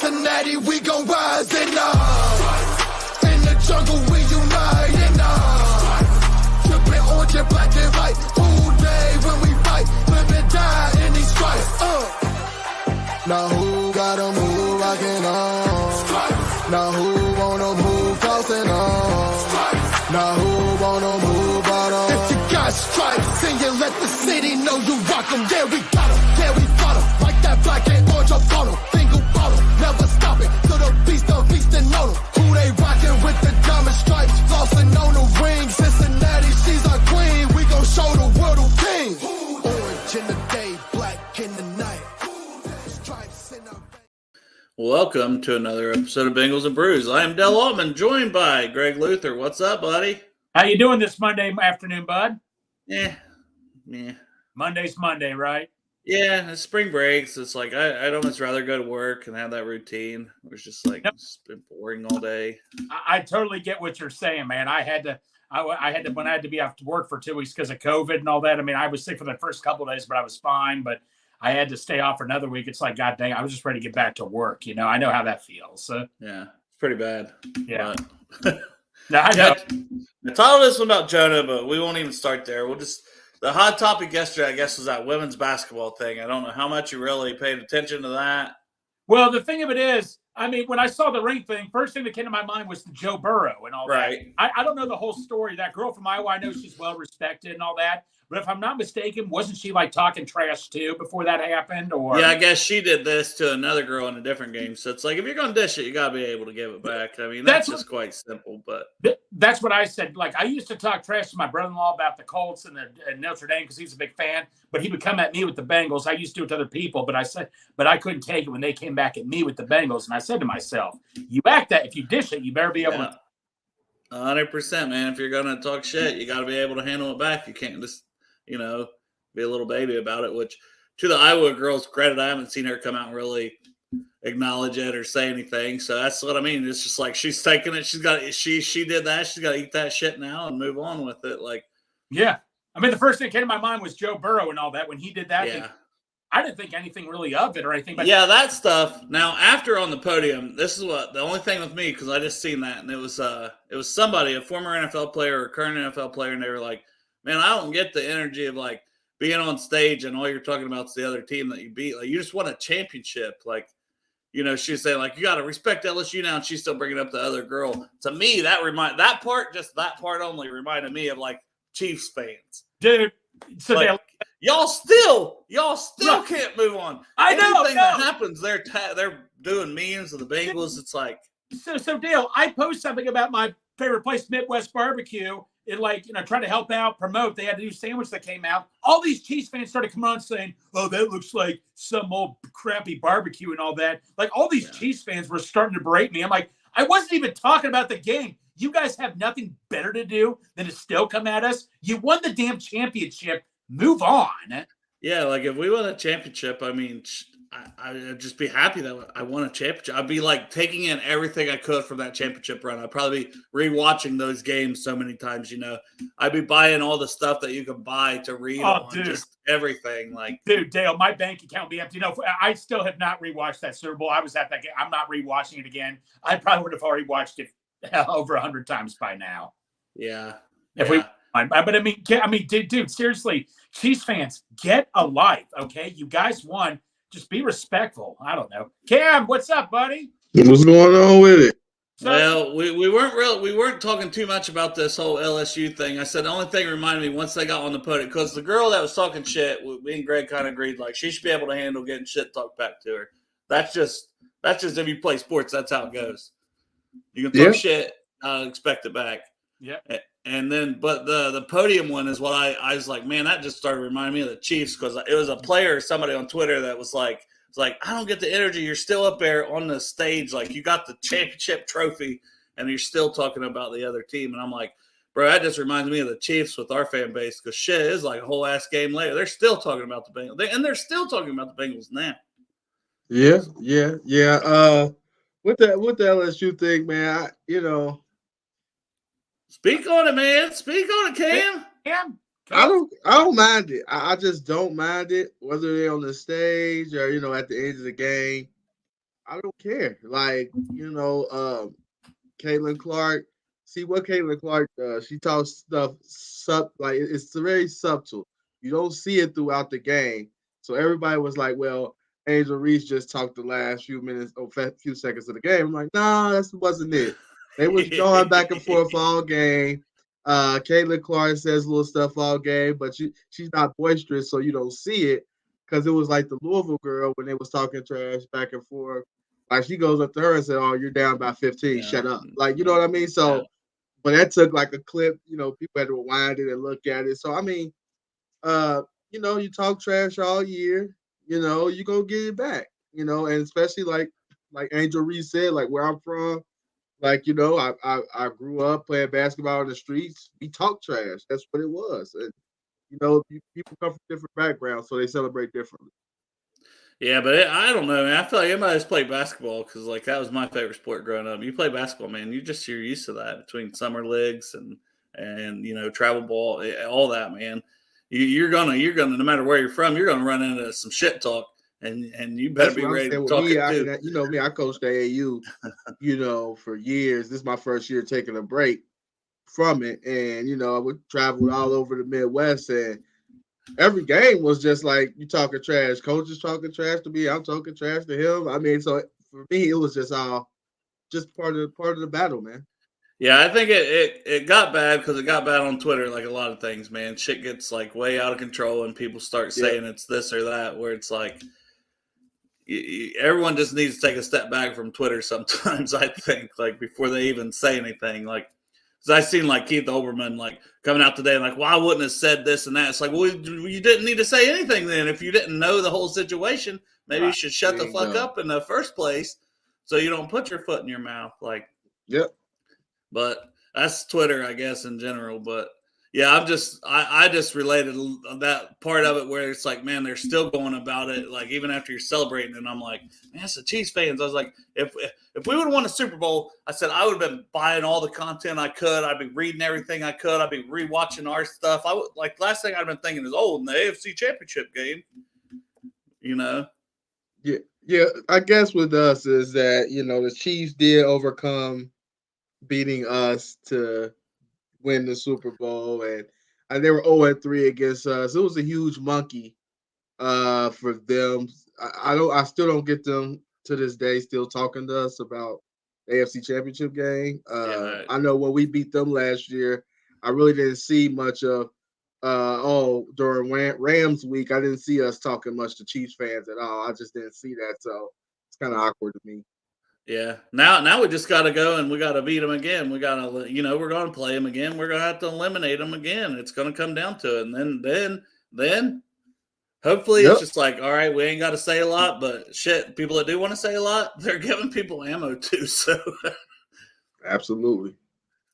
Cincinnati, we gon' rise in the jungle, we unite in tripping orange and black and white. All day when we fight, live and die in these stripes. Now who gotta move rockin' on? Now who wanna move crossing on? Now who wanna move out on? If you got stripes and you let the city know you rock 'em, yeah we got 'em, yeah we fought 'em. Like that black and orange up on 'em, single bottle, never stop it. So the beastin' on 'em. Who they rockin' with the diamond stripes, flossin' on the ring. Cincinnati, she's our queen, we gon' show the world who king. Orange in the day, black in the night. Stripes in our... Welcome to another episode of Bengals and Brews. I am Del Altman, joined by Greg Luther. What's up, buddy? How you doing this Monday afternoon, bud? Yeah. Monday's Monday, right? Yeah, it's spring break, so it's like I'd almost rather go to work and have that routine. It's just like It's been boring all day. I totally get what you're saying, man. I had to when I had to be off to work for 2 weeks because of COVID and all that. I mean, I was sick for the first couple of days, but I was fine. But I had to stay off for another week. It's like, God dang, I was just ready to get back to work. You know, I know how that feels. So Yeah, it's pretty bad. Yeah. No, I know. I told this one about Jonah, but we won't even start there. The hot topic yesterday, I guess, was that women's basketball thing. I don't know how much you really paid attention to that. Well, the thing of it is, I mean, when I saw the ring thing, first thing that came to my mind was the Joe Burrow and all right. that. I don't know the whole story. That girl from Iowa, I know she's well respected and all that. But if I'm not mistaken, wasn't she like talking trash too before that happened? Or yeah, I guess she did this to another girl in a different game. So it's like, if you're going to dish it, you got to be able to give it back. I mean, that's just quite simple. But that's what I said. Like, I used to talk trash to my brother-in-law about the Colts and Notre Dame because he's a big fan. But he would come at me with the Bengals. I used to do it to other people, but I couldn't take it when they came back at me with the Bengals. And I said to myself, you act that if you dish it, you better be able to. 100%, man. If you're going to talk shit, you got to be able to handle it back. You can't just be a little baby about it, which to the Iowa girls' credit, I haven't seen her come out and really acknowledge it or say anything. So that's what I mean. It's just like she's taking it. She did that. She's got to eat that shit now and move on with it. Like, yeah. I mean, the first thing that came to my mind was Joe Burrow and all that. When he did that, yeah. I didn't think anything really of it or anything. But yeah, that stuff. Now, after on the podium, this is what the only thing with me, because I just seen that, and it was somebody, a former NFL player or a current NFL player, and they were like, man, I don't get the energy of like being on stage and all you're talking about is the other team that you beat. Like, you just won a championship. Like, she's saying like, you got to respect LSU now, and she's still bringing up the other girl. To me, that part only reminded me of like Chiefs fans, dude. So like, y'all still right. Can't move on. I know. Anything that happens, they're doing memes of the Bengals. It's like so Dale, I post something about my favorite place, Midwest Barbecue. It trying to help out, promote. They had a new sandwich that came out. All these Chiefs fans started coming on saying, "Oh, that looks like some old crappy barbecue and all that." Like all these Chiefs fans were starting to berate me. I'm like, I wasn't even talking about the game. You guys have nothing better to do than to still come at us. You won the damn championship. Move on. Yeah, like if we won a championship, I mean, I'd just be happy that I won a championship. I'd be like taking in everything I could from that championship run. I'd probably be rewatching those games so many times, I'd be buying all the stuff that you can buy to read on, dude. Just everything. Like, dude, Dale, my bank account will be empty. I still have not rewatched that Super Bowl. I was at that game. I'm not rewatching it again. I probably would have already watched it over 100 times by now. Yeah. But I mean, dude, seriously, Chiefs fans, get a life, okay? You guys won. Just be respectful. I don't know. Cam, what's up, buddy? What's going on with it? Well, we weren't talking too much about this whole LSU thing. I said the only thing reminded me once they got on the podium, because the girl that was talking shit, me and Greg kind of agreed, like she should be able to handle getting shit talked back to her. That's just if you play sports, that's how it goes. You can talk shit, expect it back. Yeah. And then, but the podium one is what I was like, man, that just started reminding me of the Chiefs, because it was a player, somebody on Twitter that was like, I don't get the energy. You're still up there on the stage, like you got the championship trophy, and you're still talking about the other team. And I'm like, bro, that just reminds me of the Chiefs with our fan base, because shit is like a whole ass game later. They're still talking about the Bengals, and they're still talking about the Bengals now. Yeah. With the LSU thing, man, Speak on it, man. Speak on it, Cam. Cam. I don't mind it. I just don't mind it, whether they're on the stage or, at the end of the game. I don't care. Like, Caitlin Clark. See what Caitlin Clark does. She talks stuff like it's very subtle. You don't see it throughout the game. So everybody was like, "Well, Angel Reese just talked the last few minutes or few seconds of the game." I'm like, "Nah, that wasn't it." They was going back and forth all game. Caitlin Clark says little stuff all game, but she's not boisterous, so you don't see it because it was like the Louisville girl when they was talking trash back and forth. Like she goes up to her and said, "Oh, you're down by 15. Yeah. Shut up." Like, you know what I mean? So, Yeah. but that took like a clip. People had to rewind it and look at it. So I mean, you talk trash all year. You gonna get it back. And especially like Angel Reese said, like where I'm from, like I grew up playing basketball in the streets. We talk trash. That's what it was. And people come from different backgrounds, so they celebrate differently. Yeah, but I don't know, man. I feel like everybody's played basketball because like that was my favorite sport growing up. You play basketball, man. You're used to that between summer leagues and travel ball, all that, man. You're gonna no matter where you're from, you're gonna run into some shit talk, and you better That's be what I'm ready saying to with talk me. it too. Me, I coached the AAU, for years. This is my first year taking a break from it, and I would travel all over the Midwest, and every game was just like you talking trash. Coach is talking trash to me. I'm talking trash to him. I mean, so for me, it was just part of the battle, man. Yeah, I think it got bad because it got bad on Twitter, like a lot of things, man. Shit gets like way out of control, and people start saying it's this or that. Where it's like everyone just needs to take a step back from Twitter sometimes. I think like before they even say anything, like because I seen like Keith Olbermann like coming out today, like, well, I wouldn't have said this and that. It's like, well, you didn't need to say anything then if you didn't know the whole situation. Maybe you should shut the fuck up in the first place so you don't put your foot in your mouth. Like, yep. But that's Twitter, I guess, in general. But yeah, I just related that part of it where it's like, man, they're still going about it. Like even after you're celebrating, and I'm like, man, it's the Chiefs fans. I was like, if we would have won a Super Bowl, I said I would have been buying all the content I could. I'd be reading everything I could. I'd be rewatching our stuff. I would like last thing I'd been thinking is, oh, in the AFC Championship game, Yeah. I guess with us is that the Chiefs did overcome beating us to win the Super Bowl, and they were 0-3 against us. It was a huge monkey for them. I still don't get them to this day still talking to us about the AFC Championship game. I know when we beat them last year, I really didn't see much of during Rams week, I didn't see us talking much to Chiefs fans at all. I just didn't see that, so it's kind of awkward to me. Yeah. Now we just got to go and we got to beat them again. We got to, we're going to play them again. We're going to have to eliminate them again. It's going to come down to it. And then hopefully It's just like, all right, we ain't got to say a lot, but shit, people that do want to say a lot, they're giving people ammo too. So absolutely.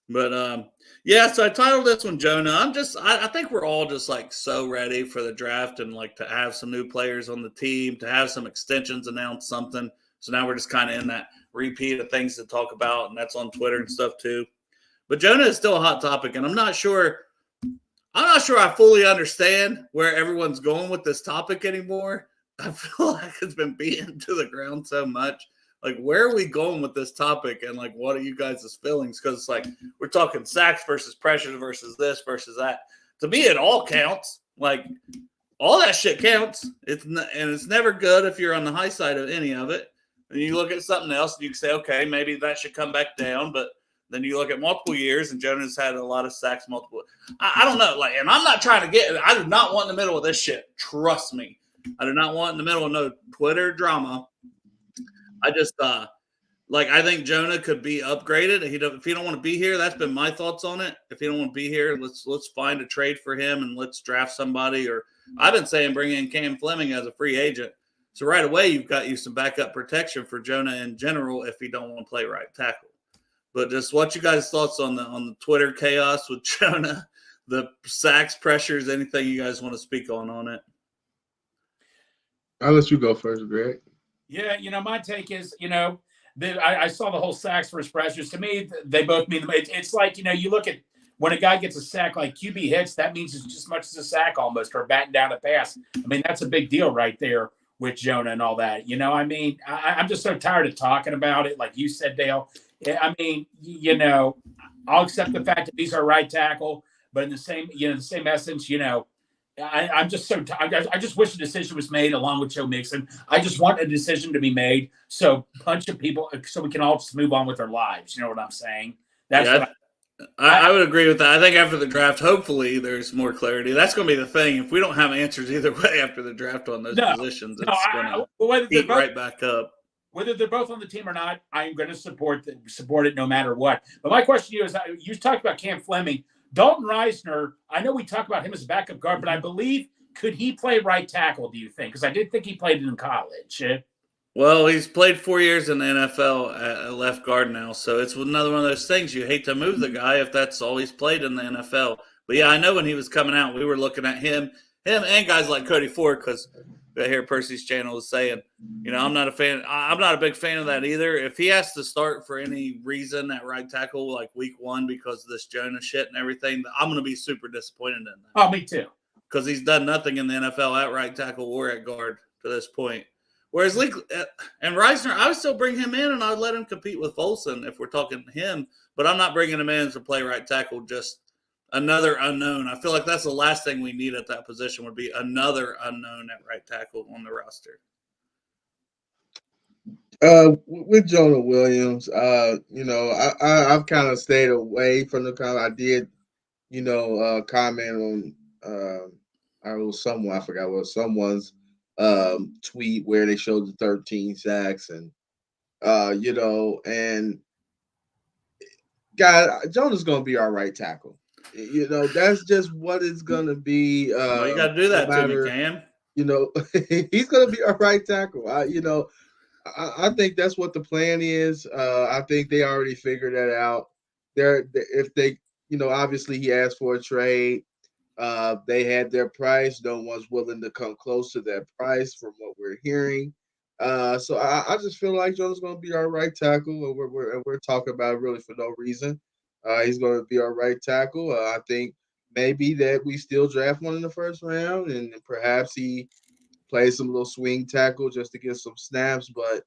But so I titled this one Jonah. I think we're all just like so ready for the draft and like to have some new players on the team, to have some extensions announced, something. So now we're just kind of in that repeat of things to talk about, and that's on Twitter and stuff too. But Jonah is still a hot topic, and I'm not sure I fully understand where everyone's going with this topic anymore. I feel like it's been beaten to the ground so much. Like, where are we going with this topic, and like, what are you guys' feelings? Because it's like we're talking sacks versus pressures versus this versus that. To me, it all counts. Like, all that shit counts. It's never good if you're on the high side of any of it. And you look at something else and you can say, okay, maybe that should come back down. But then you look at multiple years, and Jonah's had a lot of sacks multiple. I don't know. Like, and I'm not trying to I do not want in the middle of this shit. Trust me. I do not want in the middle of no Twitter drama. I just I think Jonah could be upgraded. If he don't want to be here, that's been my thoughts on it. If he don't want to be here, let's find a trade for him and let's draft somebody. Or I've been saying bring in Cam Fleming as a free agent. So right away, you've got you some backup protection for Jonah in general if he don't want to play right tackle. But just what you guys' thoughts on the Twitter chaos with Jonah, the sacks, pressures, anything you guys want to speak on it? I'll let you go first, Greg. Yeah, my take is, I saw the whole sacks versus pressures. To me, they both mean it's like, you look at when a guy gets a sack like QB hits, that means it's just as much as a sack almost, or batting down a pass. I mean, that's a big deal right there. with Jonah and all that. You know, I mean, I'm just so tired of talking about it. Like you said, Dale. I mean, you know, I'll accept the fact that he's our right tackle, but in the same essence, you know, I'm just so I just wish a decision was made along with Joe Mixon. I just want a decision to be made so a bunch of people so we can all just move on with our lives. You know what I'm saying? That's Yeah, what I would agree with that. I think after the draft, hopefully there's more clarity. That's going to be the thing. If we don't have answers either way after the draft on those positions, it's going to heat right back up. Whether they're both on the team or not, I'm going to support it no matter what. But my question to you is, you talked about Cam Fleming. Dalton Reisner, I know we talk about him as a backup guard, but I believe, could he play right tackle, do you think? Because I did think he played it in college. Well, he's played 4 years in the NFL at left guard now, so it's another one of those things. You hate to move the guy if that's all he's played in the NFL. But yeah, I know when he was coming out, we were looking at him and guys like Cody Ford, because I hear Percy's channel is saying, you know, I'm not a big fan of that either. If he has to start for any reason at right tackle, like week 1, because of this Jonah shit and everything, I'm going to be super disappointed in that. Oh, me too. Because he's done nothing in the NFL at right tackle or at guard to this point. Whereas and Reisner, I would still bring him in and I would let him compete with Folson if we're talking him, but I'm not bringing him in to play right tackle, just another unknown. I feel like that's the last thing we need at that position would be another unknown at right tackle on the roster. With Jonah Williams, you know, I've kind of stayed away from the comment. I did, you know, comment on I forgot what someone's tweet where they showed the 13 sacks and you know, and Jonah's gonna be our right tackle. You know, that's just what it's gonna be. Well, you got to do that no matter, to me, Cam. You know, he's gonna be our right tackle. You know, I think that's what the plan is. I think they already figured that out. If they, you know, obviously he asked for a trade. They had their price. No one's willing to come close to that price from what we're hearing. So I just feel like Jonah's going to be our right tackle, and we're talking about it really for no reason. He's going to be our right tackle. I think maybe that we still draft one in the first round, and perhaps he plays some little swing tackle just to get some snaps. But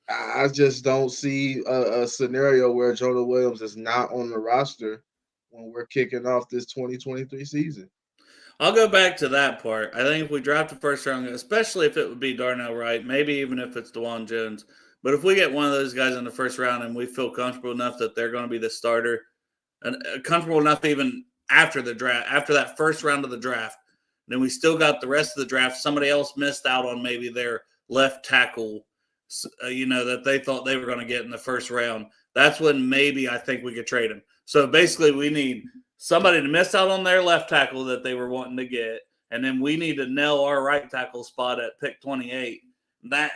I just don't see a scenario where Jonah Williams is not on the roster when we're kicking off this 2023 season. I'll go back to that part. I think if we draft a first round, especially if it would be Darnell Wright, maybe even if it's Juwan Jones, but if we get one of those guys in the first round and we feel comfortable enough that they're going to be the starter, and comfortable enough even after the draft, after that first round of the draft, then we still got the rest of the draft. Somebody else missed out on maybe their left tackle, you know, that they thought they were going to get in the first round. That's when maybe I think we could trade him. So basically we need somebody to miss out on their left tackle that they were wanting to get, and then we need to nail our right tackle spot at pick 28.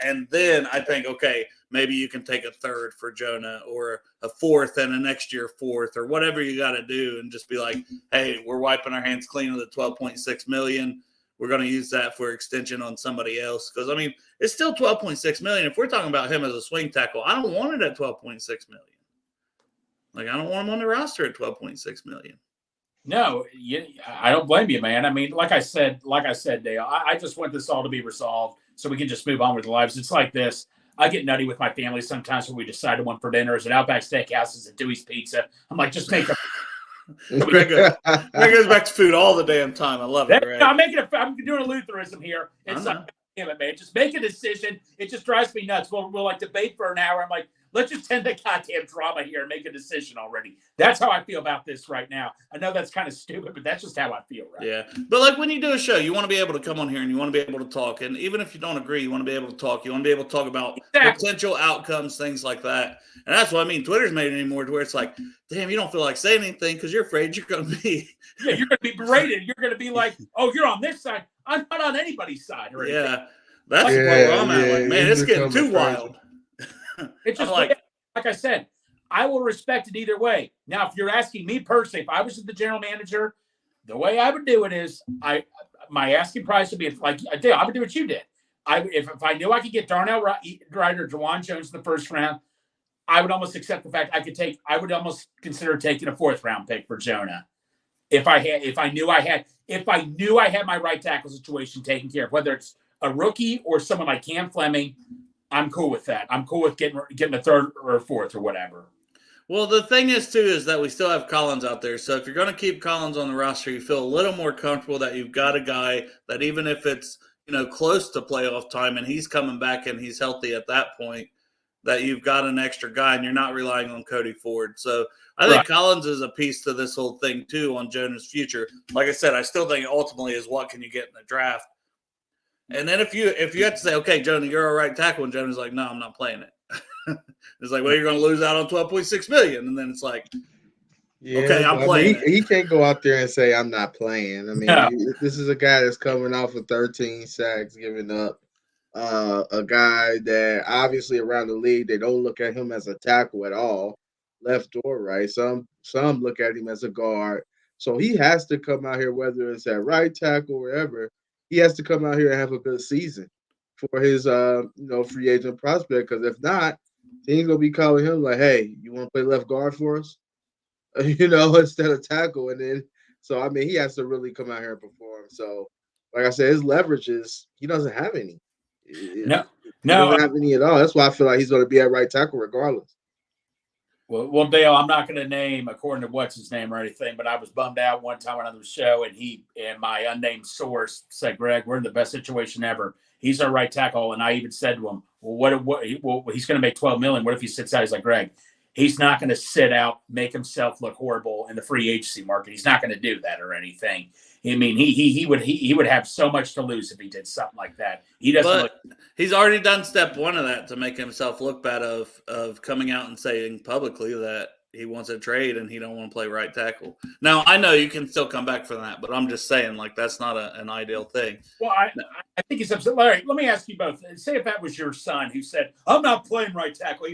And then I think, okay, maybe you can take a third for Jonah or a fourth and a next year fourth or whatever you got to do, and just be like, hey, we're wiping our hands clean of the $12.6 million. We're going to use that for extension on somebody else. Because, I mean, it's still $12.6 million. If we're talking about him as a swing tackle, I don't want it at $12.6 million. Like, I don't want him on the roster at $12.6 million. No, I don't blame you, man. I mean, like I said, Dale, I just want this all to be resolved so we can just move on with our lives. It's like this. I get nutty with my family sometimes when we decide to one for dinner. Is it Outback Steakhouse? Is it Dewey's Pizza? I'm like, just make a. Greg goes back to food all the damn time. I love it, Greg. I'm doing a Lutheranism here. It's like, damn it, man. Just make a decision. It just drives me nuts. We'll like debate for an hour. I'm like, let's just end the goddamn drama here and make a decision already. That's how I feel about this right now. I know that's kind of stupid, but that's just how I feel right now. But like when you do a show, you want to be able to come on here and you want to be able to talk. And even if you don't agree, you want to be able to talk. You want to be able to talk about potential outcomes, things like that. And that's what I mean. Twitter's made it anymore to where it's like, damn, you don't feel like saying anything because you're afraid you're going to be. Yeah, you're going to be berated. You're going to be like, oh, you're on this side. I'm not on anybody's side. Or anything. Yeah, that's where I'm at. Like, man, it's getting too wild. It's just like I said, I will respect it either way. Now, if you're asking me personally, if I was the general manager, the way I would do it is my asking price would be like I would do what you did. If I knew I could get Darnell Wright or Juwan Jones in the first round, I would almost accept the fact I would almost consider taking a fourth round pick for Jonah. If I knew I had my right tackle situation taken care of, whether it's a rookie or someone like Cam Fleming, I'm cool with that. I'm cool with getting a third or a fourth or whatever. Well, the thing is, too, is that we still have Collins out there. So if you're going to keep Collins on the roster, you feel a little more comfortable that you've got a guy that even if it's, close to playoff time and he's coming back and he's healthy at that point, that you've got an extra guy and you're not relying on Cody Ford. So I think Collins is a piece to this whole thing, too, on Jonah's future. Like I said, I still think ultimately is what can you get in the draft. And then if you have to say, okay, Jonah, you're a right tackle, and Jonah's like, no, I'm not playing it. It's like, well, you're going to lose out on $12.6 million. And then it's like, okay, I'm playing it. He can't go out there and say, I'm not playing. I mean, this is a guy that's coming off of 13 sacks, giving up a guy that obviously around the league, they don't look at him as a tackle at all, left or right. Some look at him as a guard. So he has to come out here, whether it's at right tackle or wherever, he has to come out here and have a good season for his free agent prospect. Because if not, team's gonna be calling him like, hey, you want to play left guard for us? Instead of tackle. And then so I mean he has to really come out here and perform. So like I said, his leverage is he doesn't have any. He doesn't have any at all. That's why I feel like he's gonna be at right tackle regardless. Well, Dale, I'm not going to name according to what's his name or anything, but I was bummed out one time on another show, and my unnamed source said, "Greg, we're in the best situation ever. He's our right tackle." And I even said to him, "Well, he's going to make $12 million. What if he sits out?" He's like, "Greg, he's not going to sit out, make himself look horrible in the free agency market. He's not going to do that or anything. I mean, he would have so much to lose if he did something like that. He doesn't. He's already done step one of that to make himself look bad of coming out and saying publicly that he wants a trade and he don't want to play right tackle. Now I know you can still come back from that, but I'm just saying like that's not an ideal thing. Well, I think he's upset. Larry, let me ask you both. Say if that was your son who said, "I'm not playing right tackle,"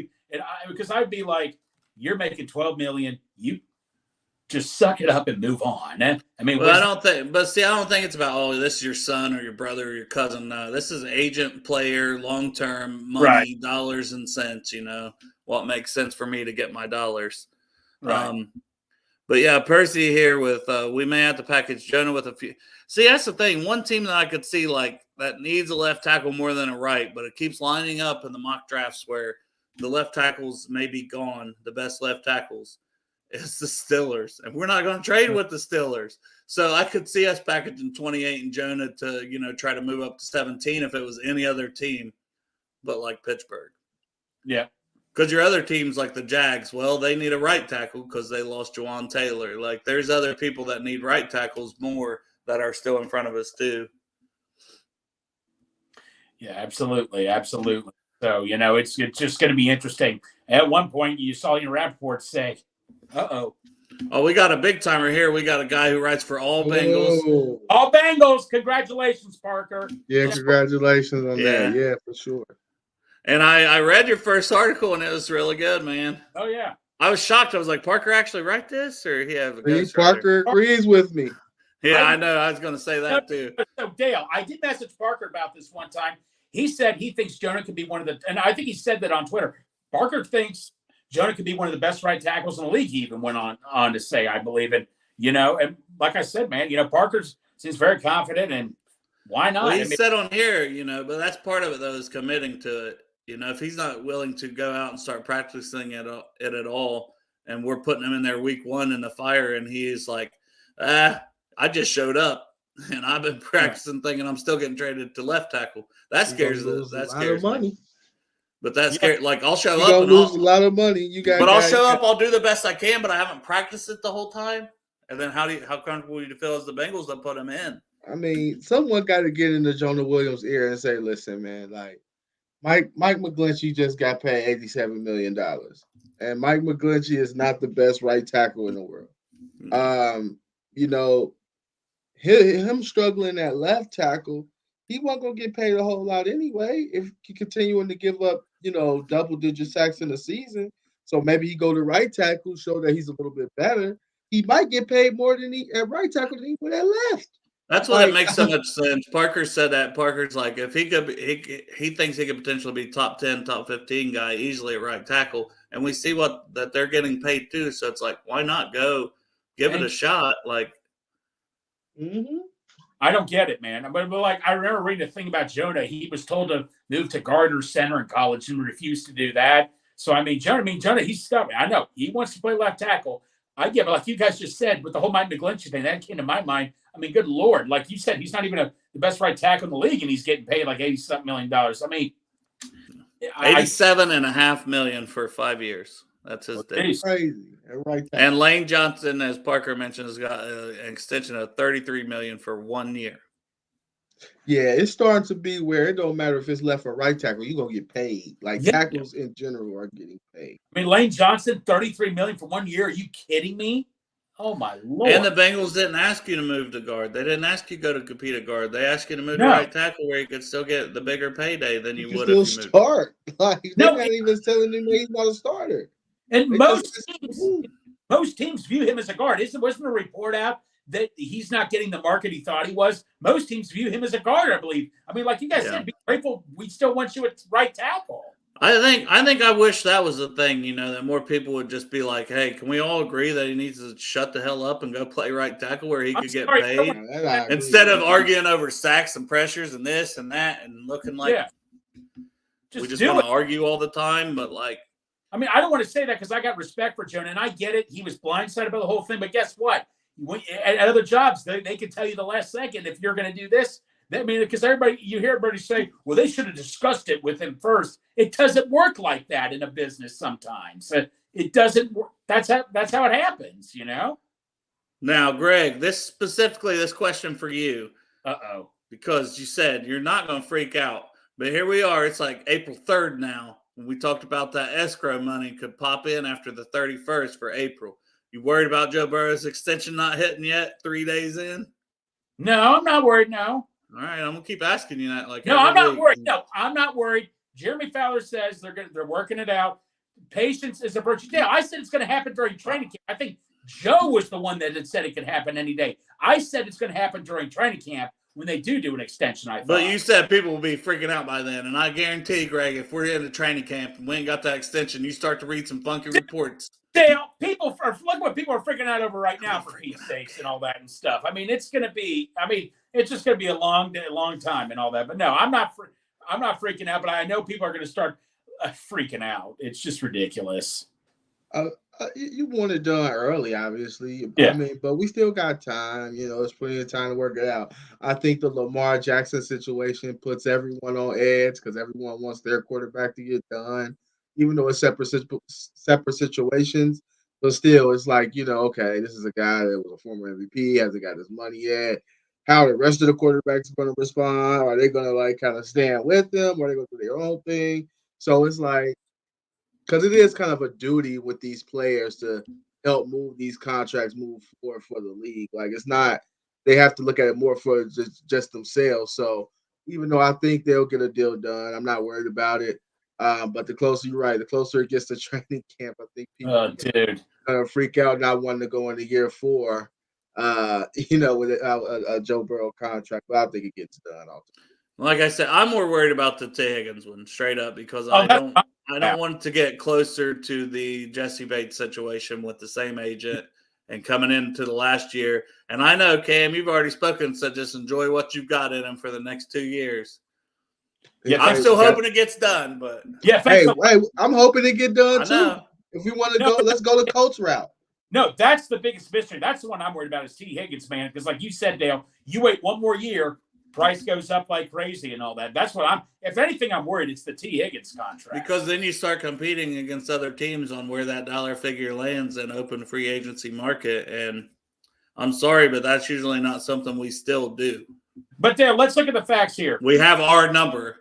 because I'd be like, "You're making $12 million. You just suck it up and move on." I mean, I don't think it's about, this is your son or your brother or your cousin. No, this is agent, player, long-term money, dollars and cents, what makes sense for me to get my dollars. Right. But yeah, Percy here with, we may have to package Jonah with a few. See, that's the thing. One team that I could see like that needs a left tackle more than a right, but it keeps lining up in the mock drafts where the left tackles may be gone, the best left tackles. It's the Steelers, and we're not going to trade with the Steelers. So I could see us packaging 28 and Jonah to, try to move up to 17 if it was any other team, but like Pittsburgh. Yeah. Because your other teams like the Jags, well, they need a right tackle because they lost Juwan Taylor. Like there's other people that need right tackles more that are still in front of us too. Yeah, absolutely. Absolutely. So, it's just going to be interesting. At one point, you saw your Rappaport say, "Uh-oh. Oh, we got a big timer here. We got a guy who writes for all Bengals. Whoa. All Bengals. Congratulations, Parker." Yeah, congratulations on that. Yeah, for sure. And I read your first article, and it was really good, man. Oh, yeah. I was shocked. I was like, Parker actually write this? Or he have a ghost Parker agrees with me. Yeah, I know. I was going to say that, too. So, Dale, I did message Parker about this one time. He said he thinks Jonah could be one of the – and I think he said that on Twitter. Parker thinks Jonah could be one of the best right tackles in the league. He even went on to say, I believe it. And like I said, man, Parker seems very confident, and why not? Well, he said on here, but that's part of it, though, is committing to it. If he's not willing to go out and start practicing it at all, and we're putting him in there week one in the fire, and he's like, I just showed up, and I've been practicing thinking I'm still getting traded to left tackle. That scares me. But that's scary. Like I'll show up and lose a lot of money. I'll show up. I'll do the best I can, but I haven't practiced it the whole time. And then how comfortable do you feel as the Bengals to put him in? I mean, someone got to get into Jonah Williams' ear and say, "Listen, man, like Mike McGlinchey just got paid $87 million, and Mike McGlinchey is not the best right tackle in the world. Him struggling at left tackle." He wasn't going to get paid a whole lot anyway if he continuing to give up, double-digit sacks in the season. So maybe he go to right tackle, show that he's a little bit better. He might get paid more than he at right tackle than he would at left. That's why it makes so much sense. Parker said that. Parker's like, if he could, he thinks he could potentially be top 10, top 15 guy easily at right tackle. And we see that they're getting paid too. So it's like, why not go give it a shot? Like, I don't get it, man. But like, I remember reading a thing about Jonah. He was told to move to guard or center in college and refused to do that. So Jonah, he's stubborn. I know he wants to play left tackle. I get it. Like you guys just said with the whole Mike McGlinchey thing, that came to my mind. I mean, good Lord. Like you said, he's not even the best right tackle in the league, and he's getting paid like $80-something million. I mean, $87.5 million for 5 years. That's his deal. Crazy. Right. And Lane Johnson, as Parker mentioned, has got an extension of $33 million for 1 year. Yeah, it's starting to be where it don't matter if it's left or right tackle, you're gonna get paid. Like tackles in general are getting paid. I mean, Lane Johnson, $33 million for 1 year. Are you kidding me? Oh my Lord. And the Bengals didn't ask you to move to guard. They didn't ask you to go to compete at guard. They asked you to move to right tackle where you could still get the bigger payday than you would if you moved. Start. Like they're not even telling him he's not a starter. And most teams view him as a guard. Wasn't a report out that he's not getting the market he thought he was? Most teams view him as a guard, I believe. I mean, like you guys said, be grateful. We still want you at right tackle. I wish that was the thing, that more people would just be like, hey, can we all agree that he needs to shut the hell up and go play right tackle where he could get paid instead of arguing over sacks and pressures and this and that and looking like we just want to argue all the time. But like, I mean, I don't want to say that because I got respect for Jonah, and I get it. He was blindsided by the whole thing. But guess what? At other jobs, they can tell you the last second if you're going to do this. I mean, because you hear everybody say, well, they should have discussed it with him first. It doesn't work like that in a business sometimes. It doesn't work. That's how it happens, Now, Greg, this question for you. Uh-oh. Because you said you're not going to freak out. But here we are. It's like April 3rd now. We talked about that escrow money could pop in after the 31st for April. You worried about Joe Burrow's extension not hitting yet 3 days in? No, I'm not worried, no. All right, I'm gonna keep asking you that. No, I'm not worried. No, I'm not worried. Jeremy Fowler says they're working it out. Patience is a virtue. Yeah, I said it's going to happen during training camp. I think Joe was the one that had said it could happen any day. I said it's going to happen during training camp when they do an extension. I thought. But you said people will be freaking out by then, and I guarantee, Greg, if we're in the training camp and we ain't got that extension, you start to read some funky reports. Dale, look what people are freaking out over right now for Pete's sakes and all that and stuff. I mean, it's just going to be a long time and all that. But no, I'm not freaking out. But I know people are going to start freaking out. It's just ridiculous. You want it done early, obviously. Yeah. I mean, but we still got time. There's plenty of time to work it out. I think the Lamar Jackson situation puts everyone on edge because everyone wants their quarterback to get done, even though it's separate situations. But still, it's like, okay, this is a guy that was a former MVP, hasn't got his money yet. How the rest of the quarterbacks are going to respond? Are they going to kind of stand with them? Or are they going to do their own thing? So it's like, because it is kind of a duty with these players to help move these contracts move forward for the league. Like, it's not, they have to look at it more for just themselves. So even though I think they'll get a deal done, I'm not worried about it. But the closer it gets to training camp, I think people are going to freak out, not wanting to go into year 4, with a Joe Burrow contract. But I think it gets done ultimately. Like I said, I'm more worried about the T. Higgins one, straight up, because I don't want to get closer to the Jesse Bates situation with the same agent and coming into the last year. And I know, Cam, you've already spoken, so just enjoy what you've got in him for the next 2 years. Yeah, I'm still hoping it gets done, but hey, I'm hoping it get done too. If we want to go, let's go the Colts route. No, that's the biggest mystery. That's the one I'm worried about is T. Higgins, man. Because like you said, Dale, you wait one more year, price goes up like crazy and all that. That's what if anything, I'm worried it's the T. Higgins contract. Because then you start competing against other teams on where that dollar figure lands in open free agency market. And I'm sorry, but that's usually not something we still do. But Dale, let's look at the facts here. We have our number.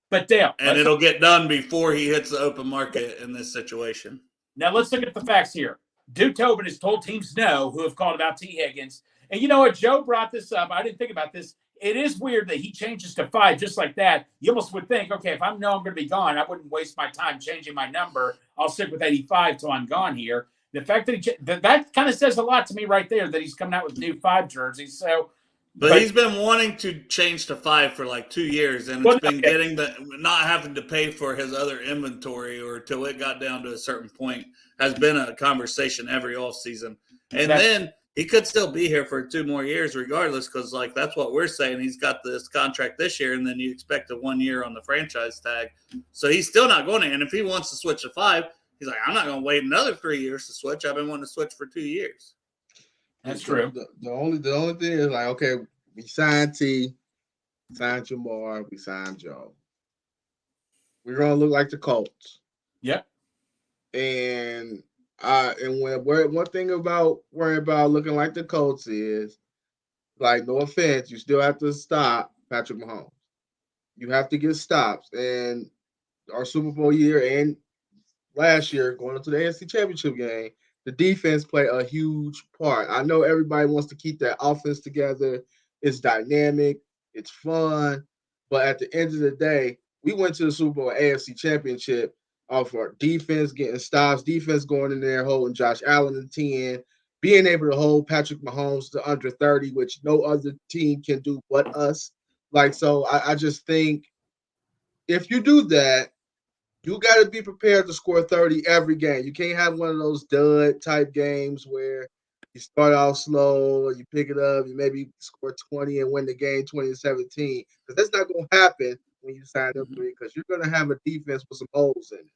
But Dale. And it'll get done before he hits the open market in this situation. Now let's look at the facts here. Duke Tobin has told teams no who have called about T. Higgins. And you know what? Joe brought this up. I didn't think about this. It is weird that he changes to 5 just like that. You almost would think, okay, if I'm going to be gone, I wouldn't waste my time changing my number. I'll stick with 85 till I'm gone here. The fact that that kind of says a lot to me right there that he's coming out with new 5 jerseys. So, but he's been wanting to change to 5 for like 2 years, and it's been getting not having to pay for his other inventory or till it got down to a certain point has been a conversation every offseason. And then he could still be here for 2 more years regardless, because like that's what we're saying. He's got this contract this year, and then you expect a 1 year on the franchise tag. So he's still not going to. And if he wants to switch to 5, he's like, I'm not going to wait another 3 years to switch. I've been wanting to switch for 2 years. That's true. The only thing is like, okay, we signed T, signed Jamar, we signed Joe. We're gonna look like the Colts. Yep. And one thing about worrying about looking like the Colts is, like, no offense, you still have to stop Patrick Mahomes. You have to get stops. And our Super Bowl year and last year, going into the AFC Championship game, the defense played a huge part. I know everybody wants to keep that offense together. It's dynamic. It's fun. But at the end of the day, we went to the Super Bowl AFC Championship off our defense getting stops, defense going in there holding Josh Allen in 10, being able to hold Patrick Mahomes to under 30, which no other team can do but us. Like, so I just think if you do that, you got to be prepared to score 30 every game. You can't have one of those dud type games where you start off slow, you pick it up, you maybe score 20 and win the game 20-17. Because that's not going to happen when you sign up for it, because you're going to have a defense with some holes in it.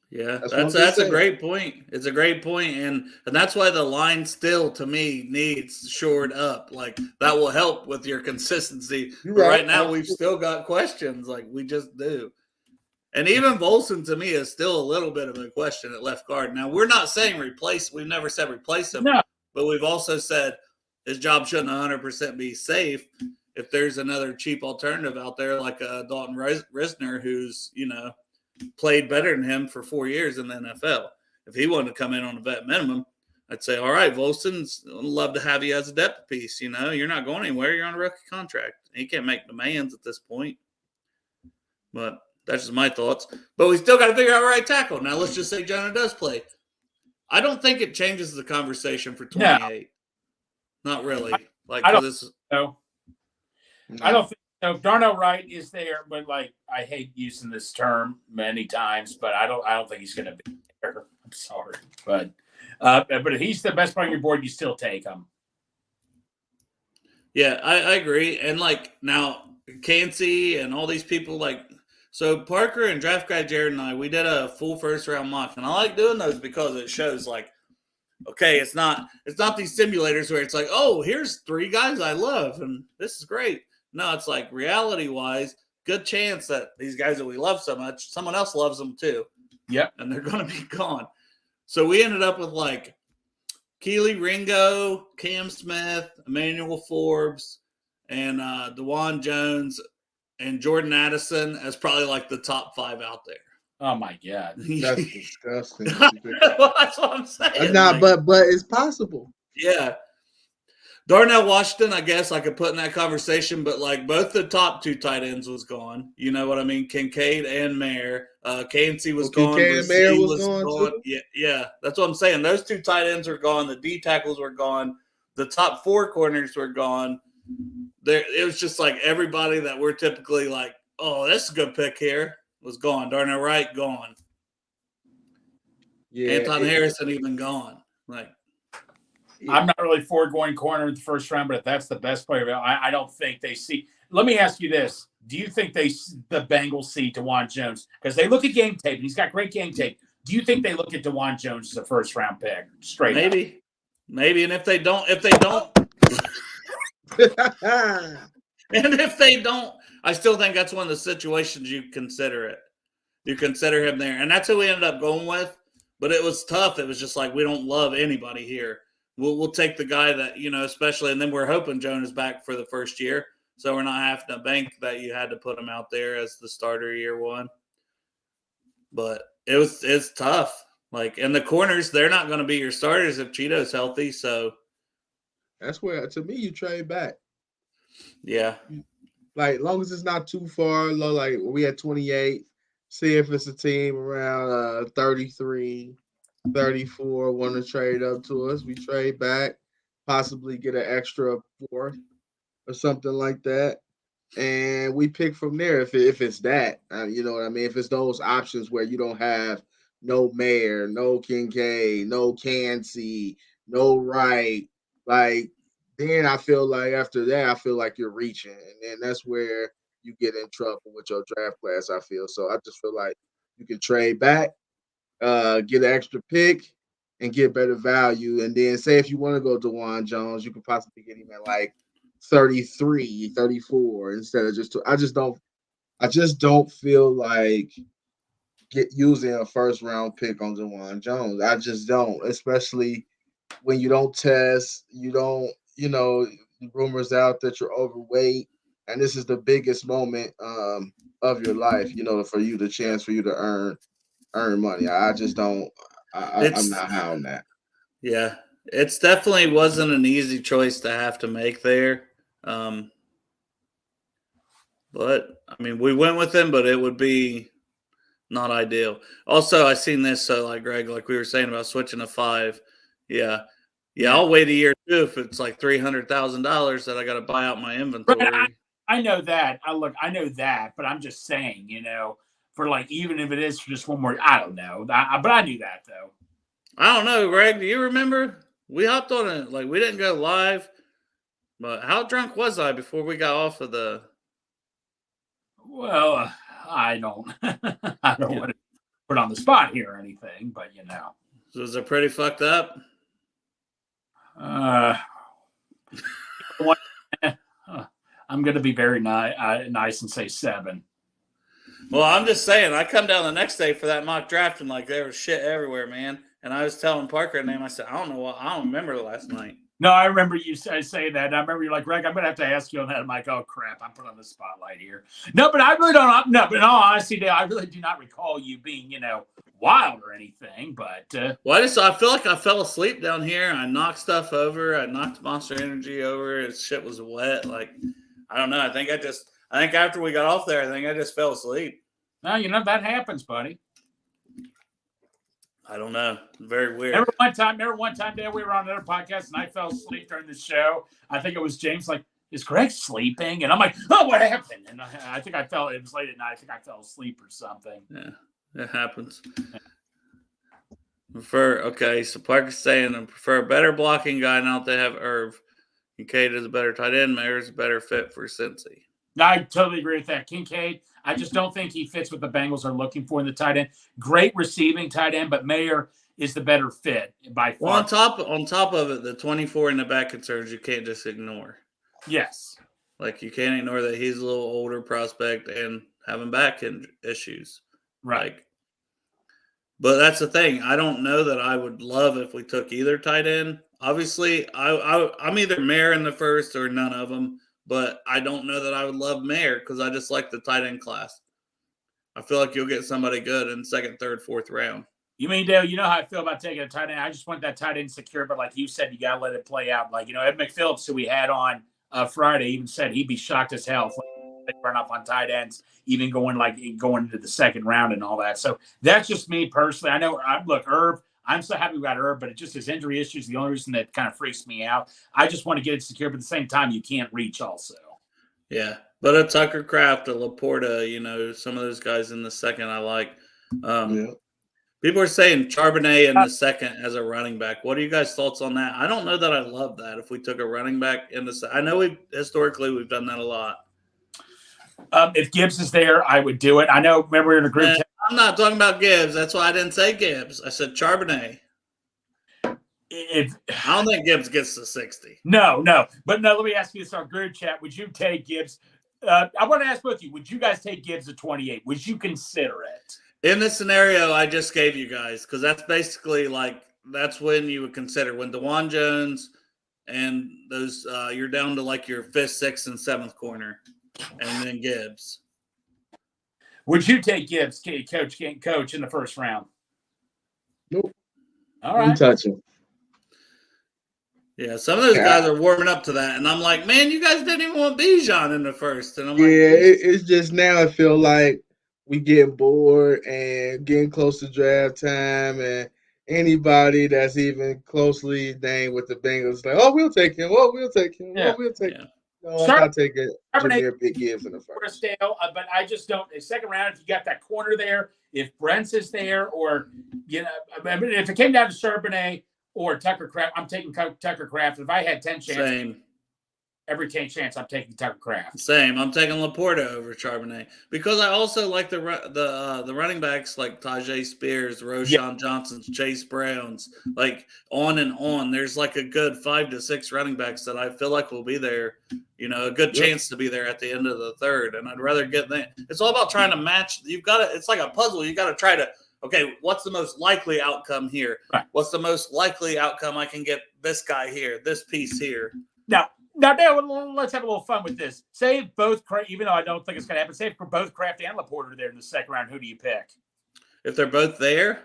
Yeah, that's a great point. It's a great point, and that's why the line still, to me, needs shored up. Like, that will help with your consistency. Right now, we've still got questions, like we just do. And even Volson, to me, is still a little bit of a question at left guard. Now, we're not saying replace. We've never said replace him. No. But we've also said his job shouldn't 100% be safe if there's another cheap alternative out there like Dalton Risner, who's, played better than him for 4 years in the NFL. If he wanted to come in on a vet minimum, I'd say, all right, Volson's love to have you as a depth piece. You're not going anywhere. You're on a rookie contract. He can't make demands at this point. But that's just my thoughts. But we still got to figure out right tackle. Now, let's just say Jonah does play. I don't think it changes the conversation for 28. No. Not really. I don't think so. I don't think so. Darnell Wright is there, but I hate using this term many times, but I don't think he's going to be there. I'm sorry, but if he's the best player on your board, you still take him. Yeah, I agree. And now Cansey and all these people so Parker and draft guy Jared and I, we did a full first round mock, and I like doing those because it shows okay, it's not these simulators where it's oh, here's 3 guys I love and this is great. No, it's reality-wise, good chance that these guys that we love so much, someone else loves them too. Yep. And they're going to be gone. So we ended up with Keely Ringo, Cam Smith, Emmanuel Forbes, and Juwan Jones, and Jordan Addison as probably the top 5 out there. Oh my God. That's disgusting. Well, that's what I'm saying. But it's possible. Yeah. Darnell Washington, I guess I could put in that conversation, but both the top 2 tight ends was gone. You know what I mean? Kincaid and Mayer. Cansey was gone. Kincaid and Mayer was gone. Yeah, that's what I'm saying. Those 2 tight ends are gone. The D tackles were gone. The top 4 corners were gone. It was just everybody that we're typically oh, that's a good pick here, was gone. Darnell Wright, gone. Yeah, Anton Harrison even gone. I'm not really for going corner in the first round, but if that's the best player, I don't think they see. Let me ask you this. Do you think the Bengals see Juwan Jones? Because they look at game tape, and he's got great game tape. Do you think they look at Juwan Jones as a first-round pick? Straight Maybe. up? Maybe. And if they don't, and if they don't, I still think that's one of the situations you consider it. You consider him there. And that's who we ended up going with. But it was tough. It was just we don't love anybody here. We'll take the guy that, especially, and then we're hoping Jonah's back for the first year. So we're not having to bank that you had to put him out there as the starter year 1. But it's tough. And the corners, they're not going to be your starters if Cheeto's healthy. So that's where, to me, you trade back. Yeah. As long as it's not too far low, we had 28, see if it's a team around 33, 34 want to trade up to us. We trade back, possibly get an extra 4 or something like that. And we pick from there if it's that. You know what I mean? If it's those options where you don't have no Mayer, no Kincaid, no Cansey, no Wright, Like then I feel like after that, I feel like you're reaching, and then that's where you get in trouble with your draft class. I feel so. I just feel like you can trade back, get an extra pick, and get better value. And then say if you want to go Juwan Jones, you could possibly get him at like 33, 34 instead of just. I just don't feel like using a first round pick on Juwan Jones. I just don't, especially when you don't test, you don't, rumors out that you're overweight, and this is the biggest moment of your life, for you the chance for you to earn money. I just don't. I'm It's not high on that. yeah, it's definitely wasn't an easy choice to have to make there. Um, but I mean, we went with him, but it would be not ideal. Also, I seen this. So, like Greg, like we were saying about switching to 5. Yeah. I'll wait a year too if it's like $300,000 that I got to buy out my inventory. Right, I know that. I know that, but I'm just saying, for like even if it is for just one more, I don't know. But I knew that though. I don't know, Greg. Do you remember? We hopped on it. Like we didn't go live, but how drunk was I before we got off of the? Well, I don't. I don't want to put on the spot here or anything, but So was it pretty fucked up? I'm going to be very nice and say 7. Well, I'm just saying. I come down the next day for that mock draft and like there was shit everywhere, man. And I was telling Parker and I said, I don't know what. I don't remember last night. No, I remember you say that. I remember you're like, Greg, I'm going to have to ask you on that. I'm like, oh, crap. I'm put on the spotlight here. No, but I really don't. No, but in all honesty, Dale, I really do not recall you being, wild or anything. But well, I feel like I fell asleep down here. I knocked stuff over. I knocked Monster Energy over. His shit was wet. Like, I don't know. I think after we got off there, I just fell asleep. No, that happens, buddy. I don't know. Very weird. Remember one time, Dale, we were on another podcast and I fell asleep during the show. I think it was James like, is Greg sleeping? And I'm like, oh, what happened? And I think it was late at night. I think I fell asleep or something. Yeah, it happens. So Parker's saying I prefer a better blocking guy now that they have Irv. Kincaid is a better tight end. Mayer is a better fit for Cincy. I totally agree with that. Kincaid, I just don't think he fits what the Bengals are looking for in the tight end. Great receiving tight end, but Mayer is the better fit by far. Well, on top of it, the 24 in the back concerns you can't just ignore. Yes. Like you can't ignore that he's a little older prospect and having back issues. Right. But that's the thing. I don't know that I would love if we took either tight end. Obviously, I'm either Mayer in the first or none of them. But I don't know that I would love Mayer because I just like the tight end class. I feel like you'll get somebody good in second, third, fourth round. You mean, Dale, you know how I feel about taking a tight end? I just want that tight end secure, but like you said, you got to let it play out. Like, Ed McPhillips, who we had on Friday, even said he'd be shocked as hell if they run up on tight ends, even going into the second round and all that. So that's just me personally. I know, look, Irv, I'm so happy we got Herb, but it's just his injury issues. The only reason that kind of freaks me out. I just want to get it secure, but at the same time, you can't reach also. Yeah, but a Tucker Kraft, a Laporta, some of those guys in the second I like. People are saying Charbonnet in the second as a running back. What are you guys' thoughts on that? I don't know that I love that if we took a running back in the second. I know we've done that a lot. If Gibbs is there, I would do it. I know, remember in a group chat. I'm not talking about Gibbs. That's why I didn't say Gibbs. I said Charbonnet. I don't think Gibbs gets to 60. No. But no, let me ask you this on group chat. Would you take Gibbs? I want to ask both of you. Would you guys take Gibbs at 28? Would you consider it? In the scenario I just gave you guys, because that's basically that's when you would consider when Juwan Jones and those you're down to like your 5th, 6th, and 7th corner, and then Gibbs. Would you take Gibbs, coach, in the first round? Nope. All right. Touch him. Yeah, some of those guys are warming up to that, and I'm like, man, you guys didn't even want Bijan in the first, and I'm like, it's just now I feel like we getting bored and getting close to draft time, and anybody that's even closely named with the Bengals like, oh, we'll take him. Oh, we'll take him. Yeah. Oh, we'll take him. No, Sure. I'll take it. Jameer Big Gibbs in the first. But I just don't. The second round, if you got that corner there, if Brent's is there, or if it came down to Charbonnet or Tucker Kraft. I'm taking Tucker Kraft. If I had 10 chances, Same. every 10 chance I'm taking Tucker Kraft. Same. I'm taking Laporta over Charbonnet because I also like the running backs like Tajay Spears, Roshan Johnson's, Chase Browns, like on and on. There's like a good 5 to 6 running backs that I feel like will be there. A good chance to be there at the end of the third, and I'd rather get that. It's all about trying to match. You've got to. It's like a puzzle. You got to try to. Okay, what's the most likely outcome here? Right. What's the most likely outcome? I can get this guy here, this piece here. Now, let's have a little fun with this. Say if both, even though I don't think it's going to happen, say if both Kraft and Laporta are there in the second round, who do you pick? If they're both there,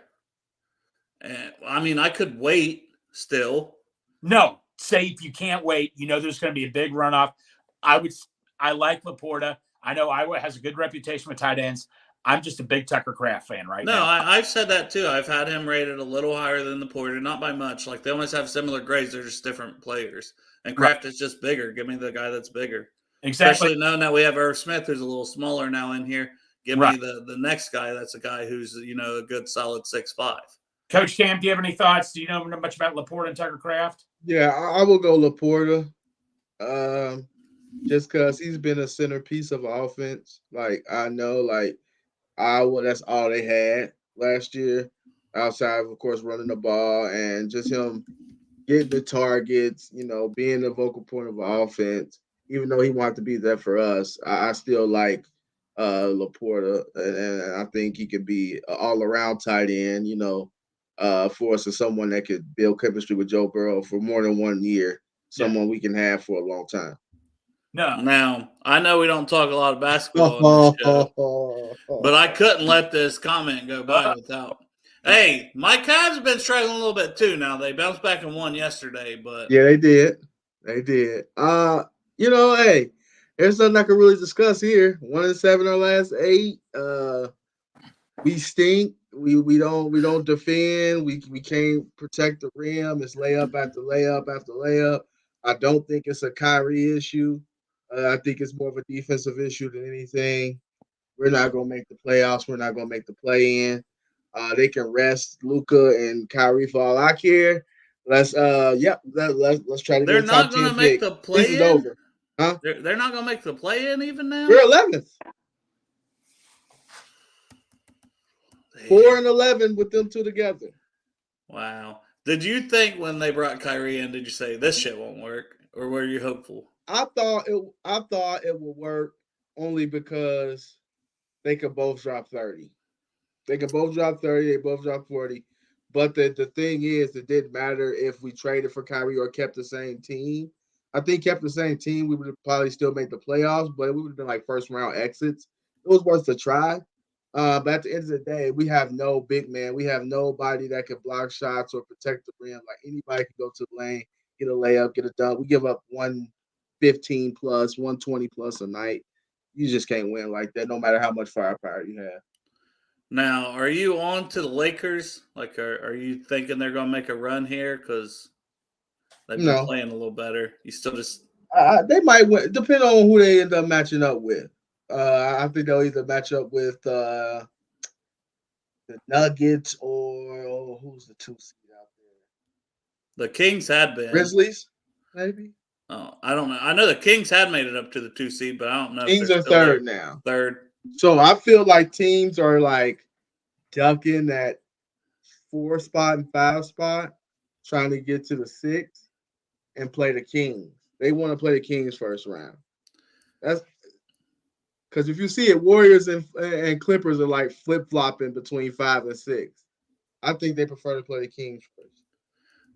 I could wait still. No, say if you can't wait, there's going to be a big runoff. I like Laporta. I know Iowa has a good reputation with tight ends. I'm just a big Tucker Kraft fan right now. No, I've said that too. I've had him rated a little higher than Laporta, not by much. Like they almost have similar grades. They're just different players. And Kraft is just bigger. Give me the guy that's bigger. Exactly. Especially knowing that we have Irv Smith, who's a little smaller now in here. Give me the next guy. That's a guy who's, a good solid 6'5". Coach Cam, do you have any thoughts? Do you know much about Laporta and Tucker Kraft? Yeah, I will go Laporta. Just because he's been a centerpiece of offense. Like, I know, Iowa, that's all they had last year, outside of course, running the ball and just him getting the targets, being the vocal point of offense. Even though he wanted to be there for us, I still like Laporta, and I think he could be an all-around tight end, for us, as someone that could build chemistry with Joe Burrow for more than 1 year, someone we can have for a long time. No. Now, I know we don't talk a lot of basketball on this show, but I couldn't let this comment go by without. Hey, my Cavs have been struggling a little bit too now. They bounced back and won yesterday, but yeah, they did. They did. Hey, there's nothing I can really discuss here. 1-7 our last 8. We stink. We don't defend. We can't protect the rim. It's layup after layup after layup. I don't think it's a Kyrie issue. I think it's more of a defensive issue than anything. We're not gonna make the playoffs. We're not gonna make the play-in. They can rest Luka and Kyrie for all I care. Let's try to. They're not gonna make the play-in. Season's over, huh? They're not gonna make the play-in even now. We're 11th. 4-11 with them two together. Wow. Did you think when they brought Kyrie in, did you say this shit won't work, or were you hopeful? I thought it would work only because they could both drop 30. They could both drop 30. They both drop 40. But the thing is, it didn't matter if we traded for Kyrie or kept the same team. I think kept the same team, we would have probably still made the playoffs, but it would have been like first round exits. It was worth a try. But at the end of the day, we have no big man. We have nobody that can block shots or protect the rim. Like anybody can go to the lane, get a layup, get a dunk. We give up 115 plus, 120 plus a night. You just can't win like that, no matter how much firepower you have. Now, are you on to the Lakers? Like, are you thinking they're going to make a run here because they've been playing a little better? You still just they might win, depending on who they end up matching up with. I think they'll either match up with the Nuggets or who's the 2 seed out there? The Kings had been Grizzlies, maybe. Oh, I don't know. I know the Kings had made it up to the 2 seed, but I don't know. Kings are third now. Third. So I feel like teams are like ducking that 4 spot and 5 spot, trying to get to the 6 and play the Kings. They want to play the Kings first round. That's because if you see it, Warriors and Clippers are like flip-flopping between 5 and 6. I think they prefer to play the Kings first.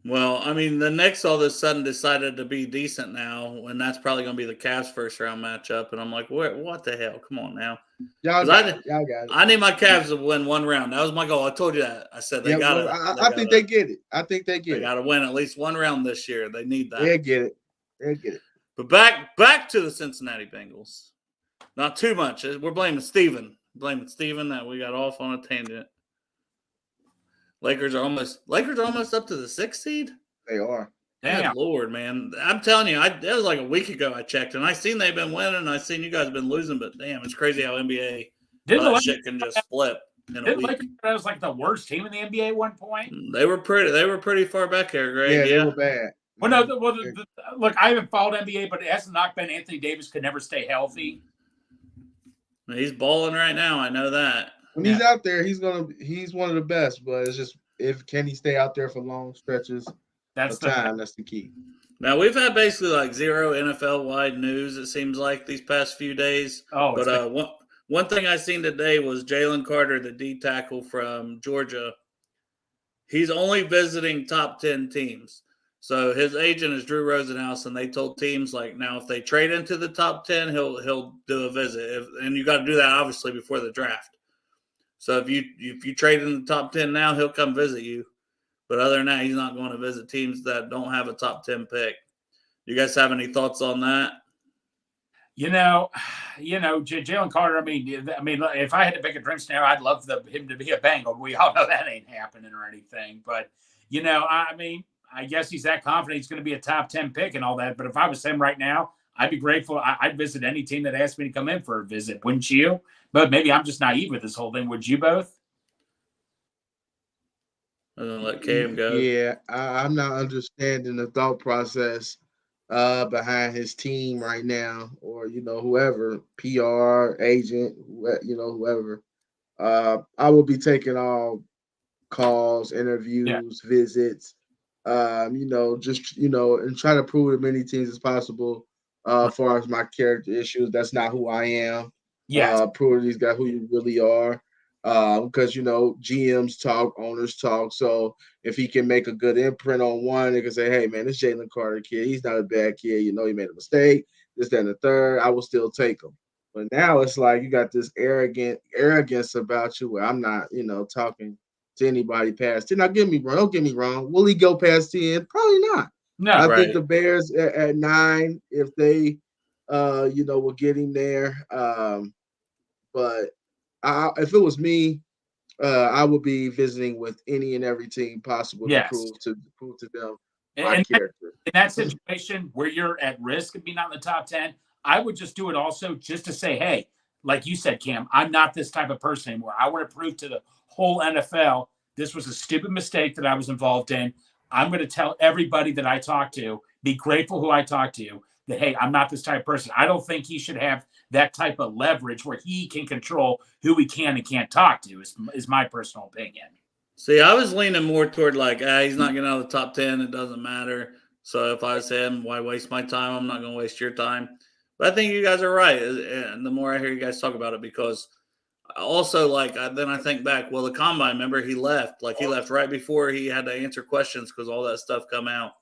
Well, I mean, the Knicks all of a sudden decided to be decent now, and that's probably going to be the Cavs first round matchup. And I'm like, what the hell? Come on now. Y'all got it. I need my Cavs to win one round. That was my goal. I told you that. I said they got it. I think they get it. I think they get it. They got to win at least one round this year. They need that. They'll get it. They'll get it. But back to the Cincinnati Bengals. Not too much. We're blaming Steven. That we got off on a tangent. Lakers are almost up to the 6th seed. They are. Damn. Good Lord, man. I'm telling you, it was like a week ago I checked, and I seen they've been winning, and I seen you guys have been losing, but damn, it's crazy how NBA shit can just flip. in a Didn't week. Lakers was like the worst team in the NBA at one point? They were pretty far back there, Greg. Yeah, Yeah, they were bad. Well, no. Look, I haven't followed NBA, but it hasn't not been Anthony Davis could never stay healthy. He's balling right now. I know that. When he's out there, he's one of the best. But it's just can he stay out there for long stretches of time? That's the key. Now, we've had basically like zero NFL-wide news, it seems like, these past few days. Oh, but one thing I seen today was Jalen Carter, the D tackle from Georgia. He's only visiting top 10 teams. So his agent is Drew Rosenhaus, and they told teams like, now if they trade into the top 10, he'll do a visit. And you got to do that obviously before the draft. So if you trade in the top 10 now, he'll come visit you. But other than that, he's not going to visit teams that don't have a top 10 pick. You guys have any thoughts on that? Jalen Carter. I mean, if I had to pick a dream scenario, I'd love him to be a Bengal. We all know that ain't happening or anything. But I guess he's that confident he's going to be a top 10 pick and all that. But if I was him right now, I'd be grateful. I'd visit any team that asked me to come in for a visit, wouldn't you? But maybe I'm just naive with this whole thing. Would you both? I'm going to let Cam go. Yeah, I'm not understanding the thought process behind his team right now, or whoever, PR agent, whoever. I will be taking all calls, interviews, visits, and try to prove as many teams as possible. As far as my character issues, that's not who I am. Yeah, prove to these guys who you really are. Because GMs talk, owners talk. So if he can make a good imprint on one, they can say, "Hey, man, this Jalen Carter kid, he's not a bad kid. He made a mistake. This, that, and the third. I will still take him." But now it's like you got this arrogance about you, where I'm not, talking to anybody past 10. Now, don't get me wrong. Will he go past 10? Probably not. no. I think the Bears at 9, if they, will get him there. But if it was me, I would be visiting with any and every team possible to prove to them my character. In that situation where you're at risk of being not in the top 10, I would just do it also just to say, hey, like you said, Cam, I'm not this type of person anymore. I want to prove to the whole NFL this was a stupid mistake that I was involved in. I'm going to tell everybody that I talk to, be grateful who I talk to, that, hey, I'm not this type of person. I don't think he should have that type of leverage where he can control who he can and can't talk to, is my personal opinion. See, I was leaning more toward like, he's not getting out of the top 10. It doesn't matter. So if I was him, why waste my time? I'm not going to waste your time. But I think you guys are right. And the more I hear you guys talk about it, because also, then I think back, well, the combine, remember, he left. Like, he left right before he had to answer questions because all that stuff come out.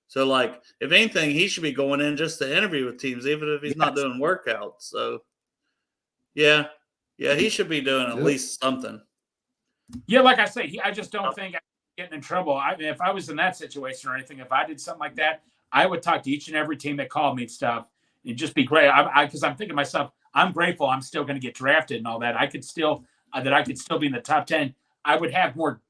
So, if anything, he should be going in just to interview with teams, even if he's not doing workouts. So, yeah, he should be doing at least something. Yeah, like I say, I just don't think I'm getting in trouble. I mean, if I was in that situation or anything, if I did something like that, I would talk to each and every team that called me and stuff and just be great. Because I'm thinking to myself, I'm grateful I'm still going to get drafted and all that. I could still be in the top 10. I would have more,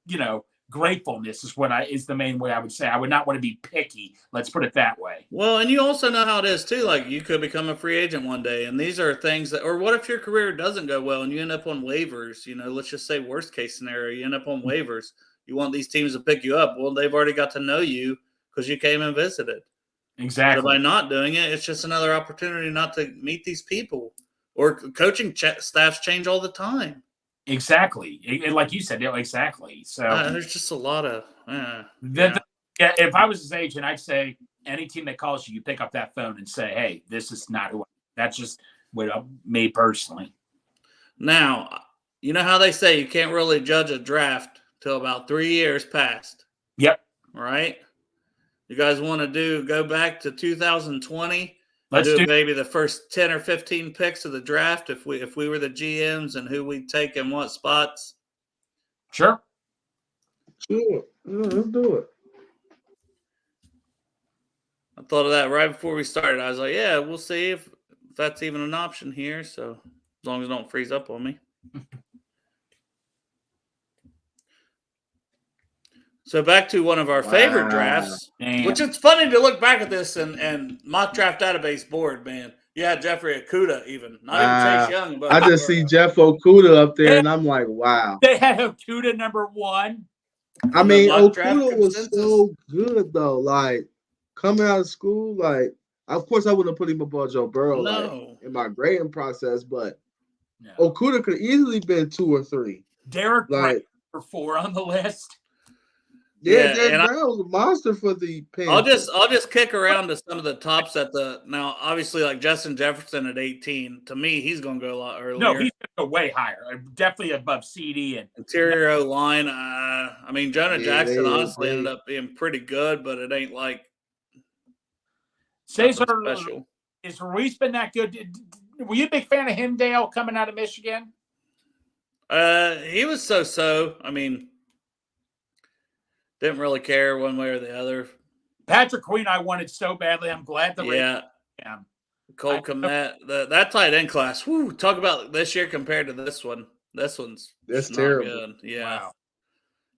gratefulness is the main way I would say. I would not want to be picky. Let's put it that way. Well, and you also know how it is too. Like, you could become a free agent one day, and these are things that, or what if your career doesn't go well and you end up on waivers? Let's just say worst case scenario, you end up on waivers. You want these teams to pick you up. Well, they've already got to know you because you came and visited. Exactly. So by not doing it, it's just another opportunity not to meet these people. Or coaching staffs change all the time. Exactly. Like you said, exactly. So there's just a lot of if I was his agent, I'd say any team that calls you, you pick up that phone and say, hey, this is not who that's just me personally. Now, you know how they say you can't really judge a draft till about 3 years passed. Yep. Right? You guys want to go back to 2020? Let's do maybe the first 10 or 15 picks of the draft if we were the GMs and who we'd take in what spots. Sure. Let's do it. I thought of that right before we started. I was like, yeah, we'll see if that's even an option here. So as long as it don't freeze up on me. So back to one of our favorite drafts, which it's funny to look back at this and mock draft database board, man. Yeah, Jeffrey Okudah even. Not even Chase Young. But I just see Jeff Okudah up there, and I'm like, wow. They had Okudah number 1. I On the mean, mock draft Okudah was consensus. so good, though. Like, coming out of school, like, of course, I wouldn't put him above Joe Burrow No. in my grading process, but No. Okudah could easily been 2 or 3. Derek Brown Like, number 4 on the list. yeah, Derek Brown was a monster for the Panthers. I'll just kick around to some of the tops now. Obviously, like Justin Jefferson at 18. To me, he's going to go a lot earlier. No, he's going to go way higher. Definitely above CD and interior O line. I mean, Jonah Jackson honestly ended up being pretty good, but it ain't like Cesar special. Is Ruiz been that good? Were you a big fan of him, Dale, coming out of Michigan? He was so. I mean, didn't really care one way or the other. Patrick Queen, I wanted so badly. I'm glad the Cole Kmet, that tight end class. Whoo, talk about this year compared to this one. That's terrible. Good. Yeah. Wow.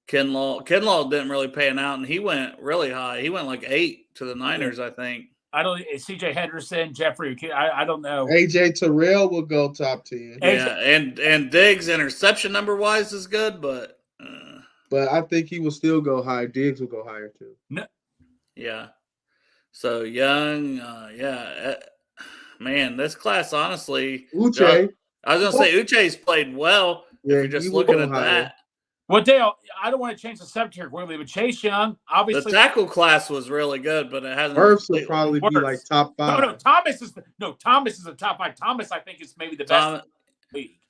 Kinlaw didn't really pan out, and he went really high. He went like 8 to the Niners, I think. I don't. C.J. Henderson, Jeffrey. I don't know. AJ Terrell will go top 10. Yeah, and Diggs interception number wise is good, but I think he will still go high. Diggs will go higher too. No. Yeah. So Young, man, this class honestly. Uche. I was gonna say Uche's played well. Yeah, if you're just looking at that. Well, Dale, I don't want to change the subject here quickly, but Chase Young, obviously, the tackle class was really good, but it hasn't. Hurts will probably be like top 5. No, Thomas is a top 5. Thomas, I think, is maybe the best.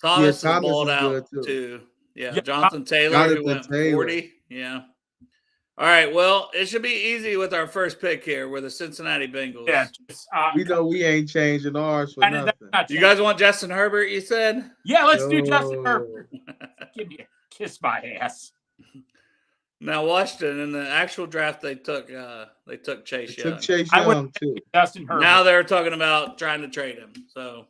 Thomas is balled out too. Yeah, Jonathan Taylor who went 40. Yeah. All right. Well, it should be easy with our first pick here. We're the Cincinnati Bengals. Yeah. We know we ain't changing ours for nothing. You guys want Justin Herbert? You said. Yeah, let's do Justin Herbert. Give me a kiss my ass. Now, Washington in the actual draft, they took Chase Young. Took Chase Young too. Justin Herbert. Now they're talking about trying to trade him. So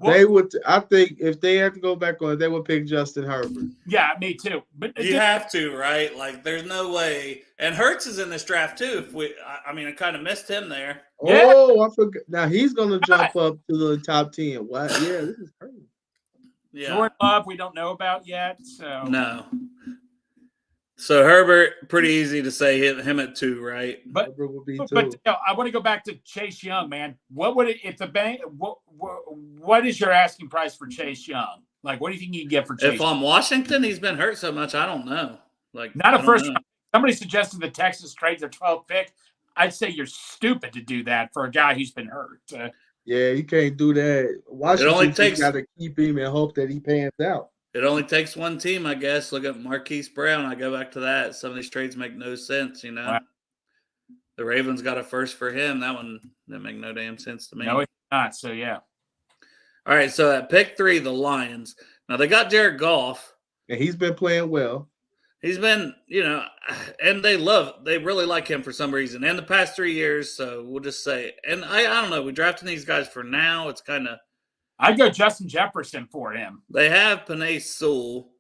they would. I think if they had to go back on it, they would pick Justin Herbert. Yeah, me too. But you have to, right? Like, there's no way. And Hurts is in this draft too. I kind of missed him there. Oh, I forgot. Now he's going to jump up to the top 10. Wow. Yeah, this is crazy. Yeah. Jordan Love, we don't know about yet. So no. So Herbert, pretty easy to say him at 2, right? But would be 2. But I want to go back to Chase Young, man. What would it if the bank? What is your asking price for Chase Young? Like, what do you think you can get for Chase? If I'm Washington, he's been hurt so much, I don't know. Like, not a first. Somebody suggested the Texans trade their 12th pick. I'd say you're stupid to do that for a guy who's been hurt. Yeah, you can't do that. Washington got to keep him and hope that he pans out. It only takes one team, I guess. Look at Marquise Brown. I go back to that. Some of these trades make no sense, you know. Wow. The Ravens got a first for him. That one didn't make no damn sense to me. No, it's not. So, yeah. All right, so at pick 3, the Lions. Now, they got Jared Goff. And he's been playing well. He's been, and they really like him for some reason. And the past 3 years, so we'll just say. And I don't know. We're drafting these guys for now. It's kind of. I'd go Justin Jefferson for him. They have Penei Sewell,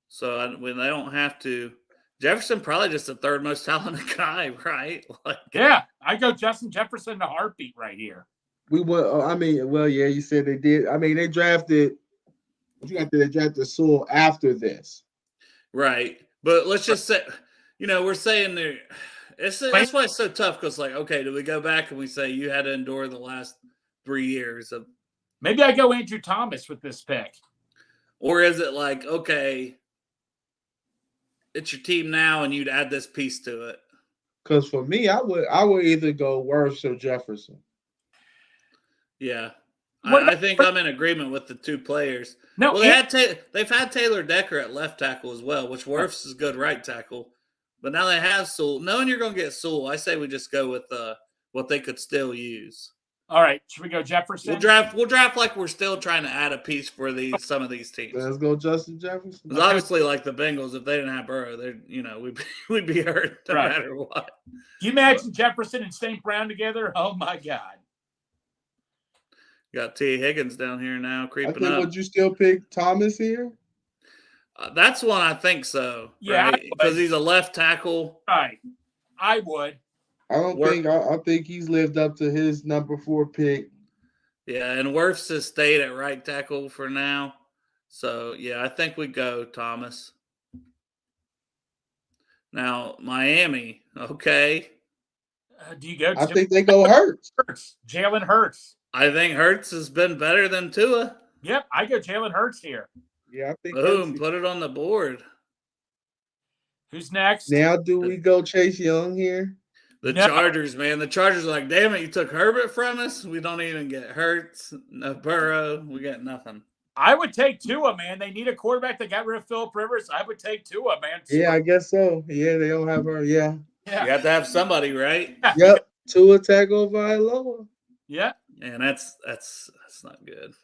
so when they don't have to. Jefferson probably just the third most talented guy, right? Yeah, I'd go Justin Jefferson in a heartbeat right here. We would. Yeah, you said they did. I mean, they drafted. They drafted Sewell after this, right? But let's just say, we're saying there. That's why it's so tough because, okay, do we go back and we say you had to endure the last 3 years of. Maybe I go Andrew Thomas with this pick. Or is it okay, it's your team now and you'd add this piece to it? Because for me, I would either go Wirfs or Jefferson. Yeah. I think I'm in agreement with the 2 players. No, well, they've had Taylor Decker at left tackle as well, which Wirfs is good right tackle. But now they have Sewell. Knowing you're going to get Sewell, I say we just go with what they could still use. All right, should we go Jefferson? We'll draft like we're still trying to add a piece for some of these teams. Let's go Justin Jefferson. Because obviously, like the Bengals, if they didn't have Burrow, we'd be hurt no matter what. Can you imagine Jefferson and St. Brown together? Oh my God! Got T. Higgins down here now creeping up. Would you still pick Thomas here? That's one I think so. Yeah, because he's a left tackle. Right, I would. I think he's lived up to his number 4 pick. Yeah, and Wirfs has stayed at right tackle for now. So, yeah, I think we go Thomas. Now, Miami, okay. Do you go I to think they go Hurts. Hurts? Jalen Hurts. I think Hurts has been better than Tua. Yep, I go Jalen Hurts here. Yeah, I think Boom, Hurts. put it on the board. Who's next? Now, do we go Chase Young here? The No. Chargers, man. The Chargers are like, damn it, you took Herbert from us. We don't even get Hurts, no Burrow. We got nothing. I would take Tua, man. They need a quarterback that got rid of Phillip Rivers. I would take Tua, man. Yeah, I guess so. Yeah, they don't have her. Yeah. You have to have somebody, right? Yep. Tua Tagovailoa. Yeah. And that's not good.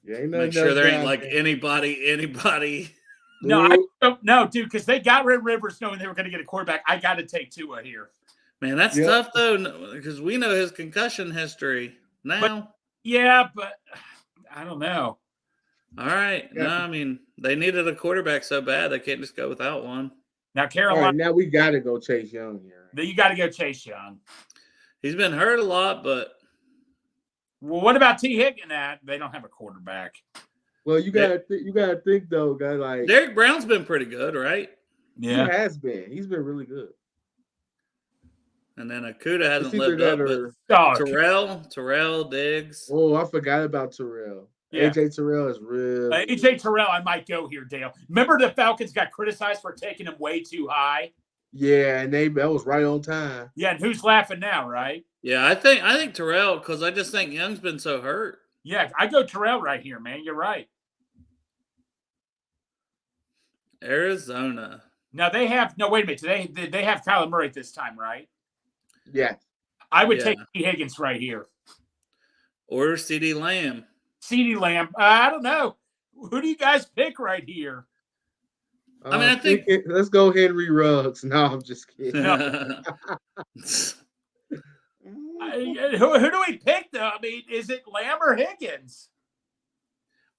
Yeah, ain't Make sure there ain't like anybody. No, dude, because they got rid of Rivers knowing they were going to get a quarterback. I got to take Tua here. Man, that's tough though, because we know his concussion history now. But I don't know. All right. Yeah. No, I mean, they needed a quarterback so bad they can't just go without one. Now, All Carolina, right, now we got to go Chase Young here. you got to go Chase Young. He's been hurt a lot, but Well, what about T. Higgins? They don't have a quarterback. Well, you gotta think though, guy. Like Derek Brown's been pretty good, right? he has been. He's been really good. And then Akuda hasn't It's either lived that up. But Terrell Diggs. Oh, I forgot about Terrell. Yeah. AJ Terrell is real. AJ Terrell, I might go here, Dale. Remember the Falcons got criticized for taking him way too high? Yeah, and that was right on time. Yeah, and who's laughing now, right? Yeah, I think Terrell, because I just think Young's been so hurt. Yeah, I go Terrell right here, man. You're right. Arizona. Now they have wait a minute. They have Kyler Murray this time, right? Yeah. I would take T. Higgins right here. Or CeeDee Lamb. CeeDee Lamb. I don't know. Who do you guys pick right here? I mean, I think let's go Henry Ruggs. No, I'm just kidding. Who do we pick though? I mean, is it Lamb or Higgins?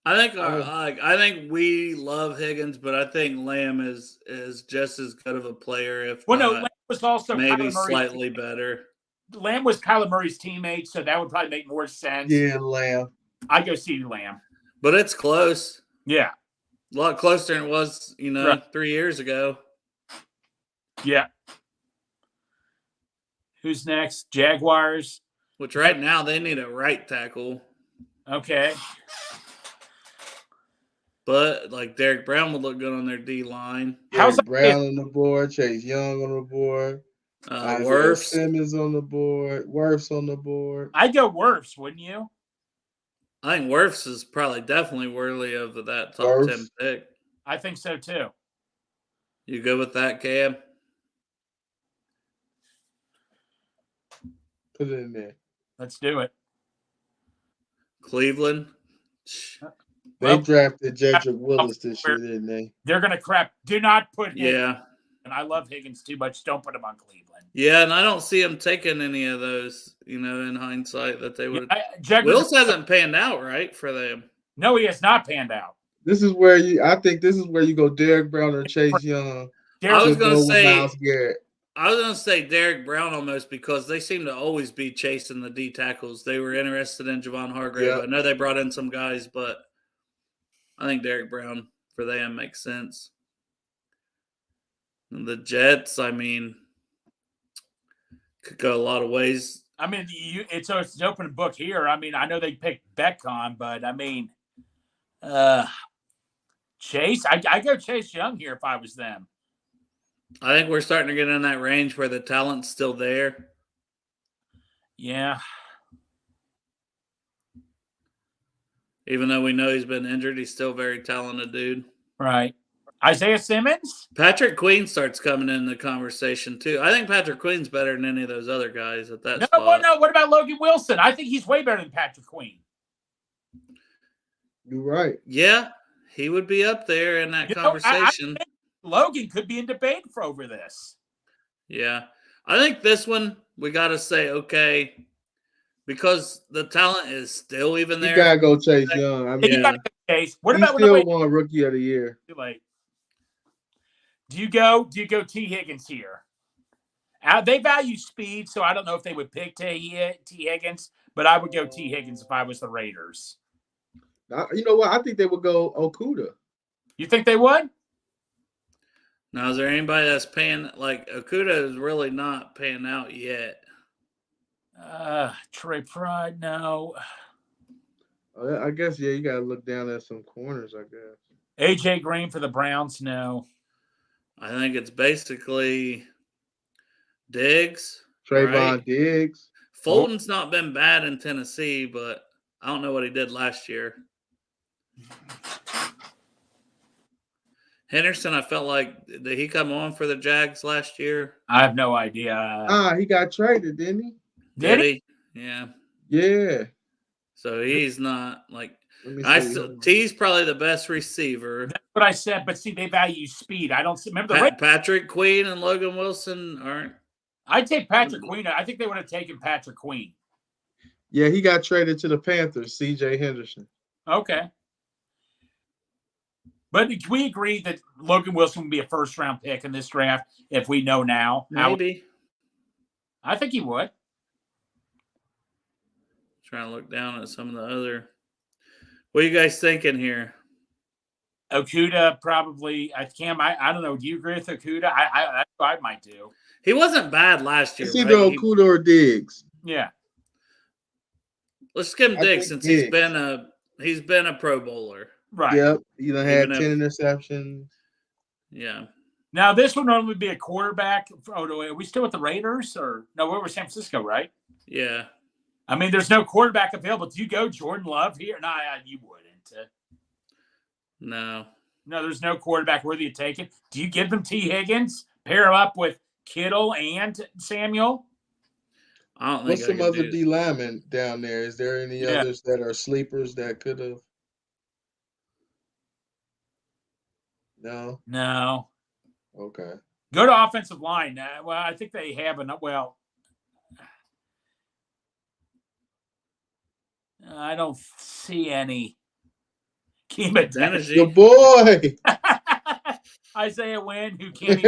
I think we love Higgins, but I think Lamb is just as good of a player, if Lamb was also maybe slightly better. Lamb was Kyler Murray's teammate, so that would probably make more sense. Yeah, Lamb. I go CeeDee Lamb. But it's close. Yeah. A lot closer than it was, 3 years ago. Yeah. Who's next? Jaguars. Which right now they need a right tackle. Okay. But like Derek Brown would look good on their D line. Derek Brown on the board, Chase Young on the board, Wirfs Simmons on the board, Wirfs on the board. I'd go Wirfs, wouldn't you? I think Wirfs is probably definitely worthy of that top 10 pick. I think so too. You go with that, Cam? Put it in there. Let's do it. Cleveland. They drafted Jedrick Willis this year, didn't they? They're going to crap. Do not put Higgins. Yeah. And I love Higgins too much. Don't put him on Cleveland. Yeah, and I don't see him taking any of those, in hindsight, that they would. Yeah, Willis hasn't panned out, right, for them. No, he has not panned out. This is where you go Derek Brown or Chase Young. I was going to say Myles Garrett. I was going to say Derek Brown almost, because they seem to always be chasing the D tackles. They were interested in Javon Hargrave. Yeah. I know they brought in some guys, but I think Derek Brown for them makes sense. And the Jets, I mean, could go a lot of ways. I mean, it's an open book here. I mean, I know they picked Beckon, but I mean, Chase, I go Chase Young here if I was them. I think we're starting to get in that range where the talent's still there. Yeah. Even though we know he's been injured, he's still a very talented dude. Right. Isaiah Simmons? Patrick Queen starts coming in the conversation, too. I think Patrick Queen's better than any of those other guys at that spot. No. What about Logan Wilson? I think he's way better than Patrick Queen. You're right. Yeah, he would be up there in that conversation. I think Logan could be in debate for over this. Yeah. I think this one, we got to say, okay, because the talent is still even there. You got to go Chase Young. I mean, you got to go Chase. What he about still won Rookie of the Year. Too late. Do you go T. Higgins here? They value speed, so I don't know if they would pick T. Higgins. but I would go T. Higgins if I was the Raiders. You know what? I think they would go Okuda. You think they would? Now, is there anybody that's paying? Like, Okuda is really not paying out yet. Trey Pride, no. I guess, yeah, you got to look down at some corners, I guess. AJ Green for the Browns, no. I think it's basically Diggs. Trayvon right? Diggs. Fulton's not been bad in Tennessee, but I don't know what he did last year. Henderson, I felt like, did he come on for the Jags last year? I have no idea. He got traded, didn't he? Did he? Yeah. Yeah. So he's not like – T's probably the best receiver. That's what I said, but see, they value speed. I don't see. Remember the Patrick Queen and Logan Wilson aren't. I'd take Patrick Queen. I think they would have taken Patrick Queen. Yeah, he got traded to the Panthers, C.J. Henderson. Okay. But can we agree that Logan Wilson would be a first-round pick in this draft if we know now? Maybe. I think he would. Trying to look down at some of the other. What are you guys thinking here? Okuda probably. Cam, I don't know. Do you agree with Okuda? I might do. He wasn't bad last year. It's either Okuda or Diggs. Yeah. Let's give him Diggs since Diggs. he's been a Pro Bowler. Right. Yep. You done had 10 interceptions. Yeah. Now this would normally be a quarterback. Oh, no, are we still with the Raiders or no? We're with San Francisco, right? Yeah. I mean, there's no quarterback available. Do you go Jordan Love here? No, you wouldn't. No. No, there's no quarterback worthy of taking. Do you give them T. Higgins? Pair him up with Kittle and Samuel? I don't think What's some other D linemen down there? Is there any others that are sleepers that could have? No. No. Okay. Good offensive line. Well, I think they have enough. Well, I don't see any. Good boy. Isaiah Wynn, who can't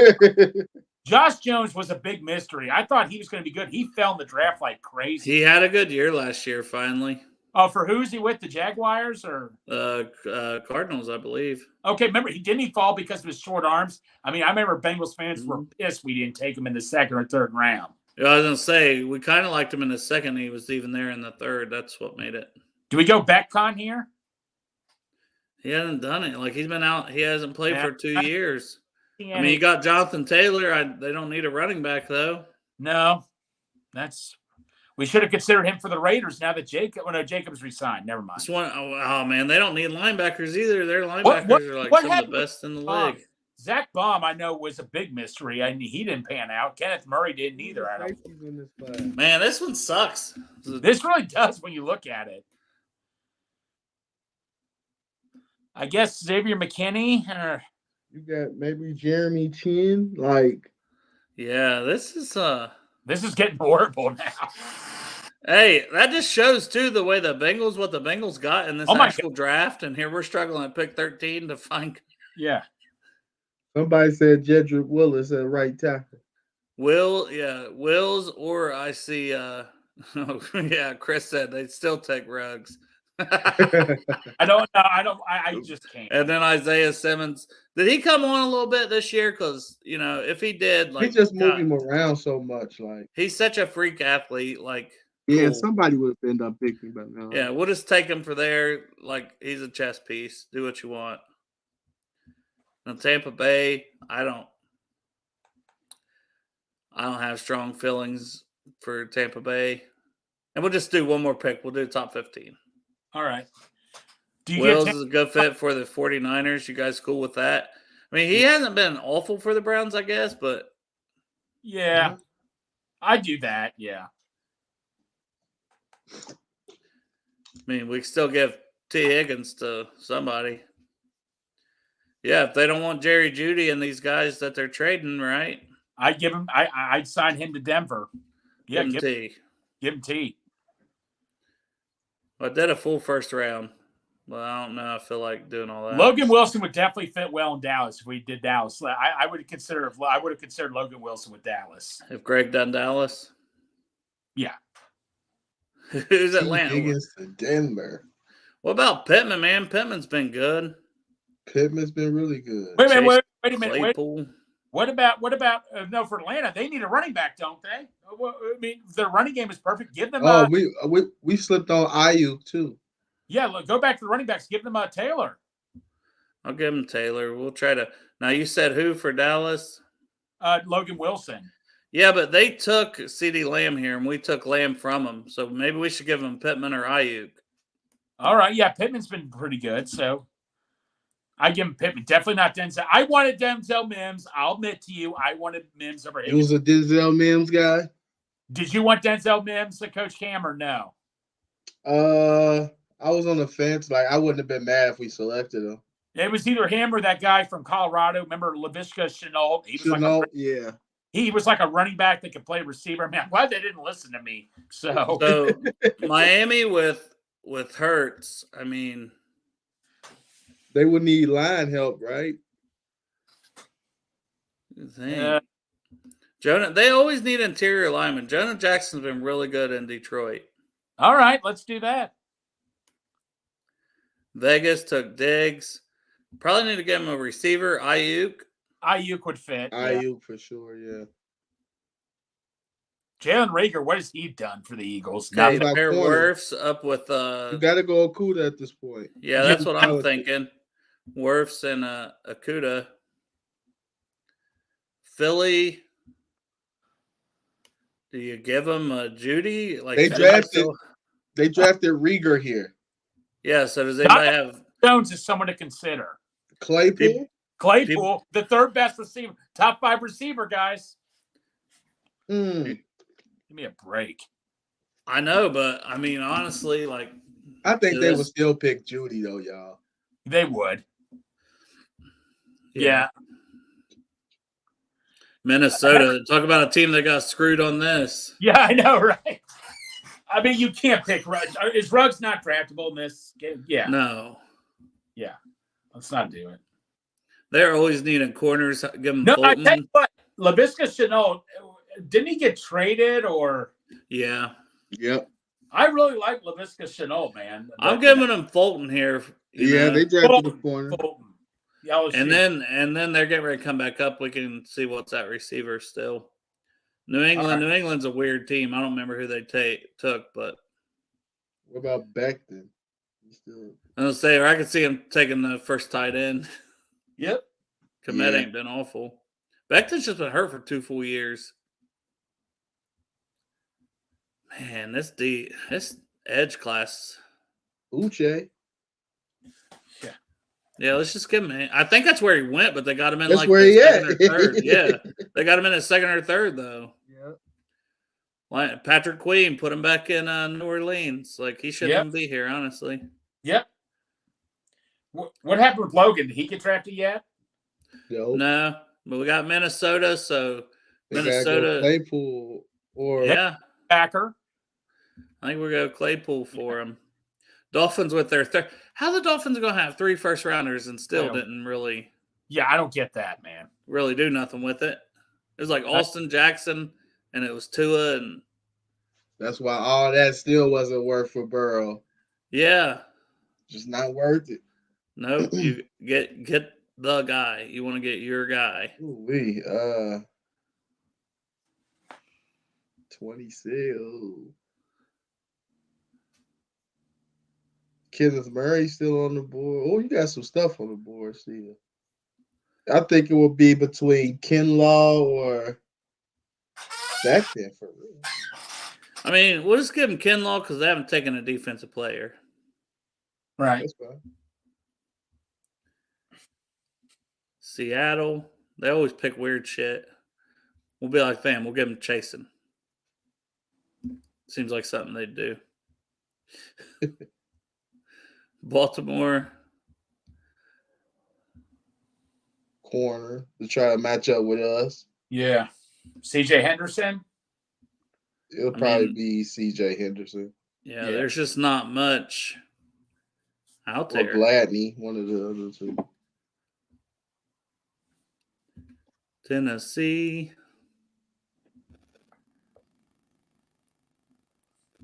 Josh Jones was a big mystery. I thought he was going to be good. He fell in the draft like crazy. He had a good year last year, finally. Oh, for who's he with? The Jaguars or Cardinals, I believe. Okay, remember didn't he fall because of his short arms? I mean, I remember Bengals fans were pissed we didn't take him in the second or third round. Yeah, I was gonna say we kind of liked him in the second. He was even there in the third. That's what made it. Do we go Beckcon here? He hasn't done it. Like he's been out. He hasn't played for 2 years. I mean, you got Jonathan Taylor. They don't need a running back though. No, we should have considered him for the Raiders now that Jacobs resigned. Never mind. Oh man, they don't need linebackers either. Their linebackers are like some of the best in the league. Zach Baum, I know, was a big mystery. I mean, he didn't pan out. Kenneth Murray didn't either. I don't. Man, this one sucks. This really does when you look at it. I guess Xavier McKinney. You got maybe Jeremy Chin. Yeah, this is getting horrible now. Hey, that just shows too what the Bengals got in this actual draft, and here we're struggling at pick 13 to find. Yeah. Somebody said Jedrick Willis at right tackle. Wills, or I see. Chris said they'd still take Ruggs. I don't know. I just can't. And then Isaiah Simmons. Did he come on a little bit this year? Because if he did, he just moved him around so much. He's such a freak athlete. Yeah, somebody would have ended up picking, but no. Yeah, we'll just take him for there. He's a chess piece. Do what you want. Now Tampa Bay, I don't have strong feelings for Tampa Bay, and we'll just do one more pick. We'll do top 15. All right. Wills is a good fit for the 49ers. You guys cool with that? I mean, he hasn't been awful for the Browns, I guess, but yeah, I do that. Yeah. I mean, we still give T. Higgins to somebody. Yeah, if they don't want Jerry Jeudy and these guys that they're trading, right? I'd give him. I'd sign him to Denver. Yeah, give him T. I did a full first round. Well, I don't know. I feel like doing all that. Logan Wilson would definitely fit well in Dallas if we did Dallas. I would have considered Logan Wilson with Dallas. If Greg done Dallas? Yeah. Who's T. Atlanta? Higgins to Denver. What about Pittman, man? Pittman's been good. Pittman's been really good. Wait a minute. Chase Wait a minute. Claypool. What about no for Atlanta? They need a running back, don't they? Well, I mean, their running game is perfect. Give them. Oh, we slipped on Ayuk too. Yeah, look, go back to the running backs. Give them Taylor. I'll give him Taylor. We'll try to. Now you said who for Dallas? Logan Wilson. Yeah, but they took CeeDee Lamb here, and we took Lamb from them. So maybe we should give him Pittman or Ayuk. All right, yeah, Pittman's been pretty good, so I give him Pittman. Definitely not Denzel. I wanted Denzel Mims. I'll admit to you, I wanted Mims over He Higgins. was a Denzel Mims guy. Did you want Denzel Mims, the Coach Cam, or no? I was on the fence. Like I wouldn't have been mad if we selected him. It was either him or that guy from Colorado. Remember Laviska Shenault? He was like a running back that could play receiver. Man, I'm glad they didn't listen to me. So Miami with Hurts, I mean, they would need line help, right? Jonah, they always need interior linemen. Jonah Jackson's been really good in Detroit. All right, let's do that. Vegas took Diggs. Probably need to give him a receiver. Ayuk would fit. Ayuk for sure, yeah. Jalen Reagor, what has he done for the Eagles? Okay, pair Wirfs up with you got to go Okuda at this point. Yeah, that's what I'm thinking. Wirfs and Okuda. Philly. Do you give him a Judy? Like they drafted Reagor here. Yeah, so does anybody have Jones is someone to consider? Claypool, the third best receiver, top 5 receiver, guys. Give me a break. I know, but I mean, honestly, like I think they would still pick Judy though, y'all. They would. Yeah. Minnesota. Talk about a team that got screwed on this. Yeah, I know, right? I mean, you can't pick Ruggs. Is Ruggs not draftable in this game? Yeah. No. Yeah. Let's not do it. They're always needing corners. Give them No, Fulton. I tell you what, Laviska Shenault, didn't he get traded or? Yeah. Yep. I really like Laviska Shenault, man. I'm giving him Fulton here. They drafted the corner. Yeah, and then they're getting ready to come back up. We can see what's at receiver still. New England. Right. New England's a weird team. I don't remember who they took, but what about Becton? I was say, or I could see him taking the first tight end. Yep. Komet ain't been awful. Becton's just been hurt for 2 full years. Man, this edge class. Uche. Yeah, let's just give him. I think that's where he went, but they got him in that's like where the second or third. Yeah, they got him in his second or third though. Yeah. Like Patrick Queen put him back in New Orleans. Like he shouldn't even be here, honestly. Yep. What happened with Logan? Did he get drafted yet? No, but we got Minnesota, so they Minnesota Claypool or Packer. I think we're going to Claypool for him. Dolphins with their third. How the Dolphins are going to have 3 first rounders and still didn't really. Yeah, I don't get that, man. Really do nothing with it. It was like Austin Jackson, and it was Tua, and that's why all that still wasn't worth for Burrow. Yeah, just not worth it. Nope. You get the guy. You want to get your guy. Ooh-wee, 26. Kenneth Murray still on the board. Oh, you got some stuff on the board still. I think it will be between Kinlaw or back there for real. I mean, we'll just give him Kinlaw because they haven't taken a defensive player. Right. That's fine. Seattle, they always pick weird shit. We'll be like, fam, we'll give him Chasen. Seems like something they'd do. Baltimore. Corner to try to match up with us. Yeah. CJ Henderson? It'll probably be CJ Henderson. Yeah, there's just not much out there. Or Gladney, one of the other two. Tennessee.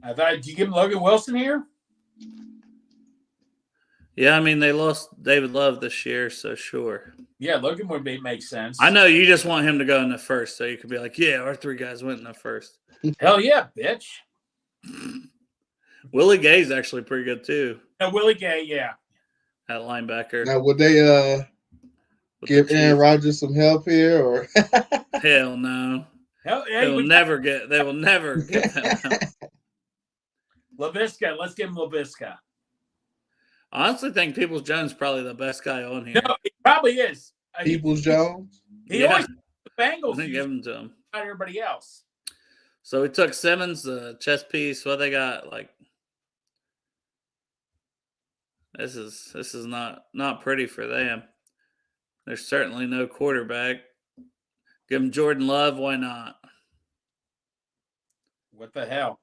I thought, did you give him Logan Wilson here? Yeah, I mean, they lost David Love this year, so sure. Yeah, Logan would make sense. I know you just want him to go in the first, so you could be like, yeah, our 3 guys went in the first. Hell yeah, bitch. Willie Gay's actually pretty good, too. No, Willie Gay, yeah. At linebacker. Now, would they give Aaron Rodgers some help here, or? Hell no. Hell, yeah, They will never get that help. LaVisca, let's give him LaVisca. I honestly think Peoples-Jones is probably the best guy on here. No, he probably is. Peoples-Jones? He always the Bengals. I think give him to him. Not everybody else. So we took Simmons, the chess piece. What they got? Like, this is not pretty for them. There's certainly no quarterback. Give him Jordan Love. Why not? What the hell?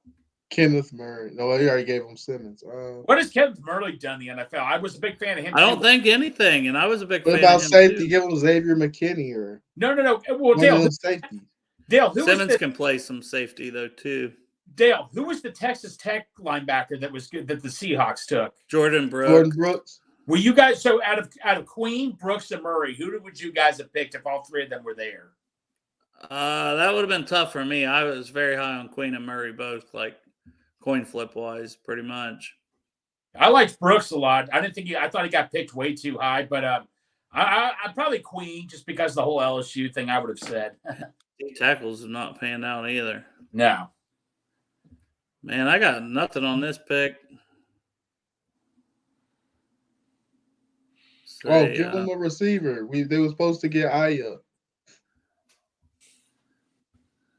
Kenneth Murray. No, he already gave him Simmons. What has Kenneth Murray done in the NFL? I was a big fan of him. I don't think anything, and I was a big fan What about of him safety? too. Give him Xavier McKinney or No. Well, Dale, safety. Dale, Simmons can play some safety though too. Dale, who was the Texas Tech linebacker that was good that the Seahawks took? Jordan Brooks. Jordan Brooks. Were you guys so out of Queen, Brooks, and Murray? Who would you guys have picked if all 3 of them were there? That would have been tough for me. I was very high on Queen and Murray both, like coin flip wise, pretty much. I liked Brooks a lot. I thought he got picked way too high, but I probably Queen just because of the whole LSU thing. I would have said. Tackles have not panned out either. No. Man, I got nothing on this pick. Give them a receiver. They were supposed to get Aya.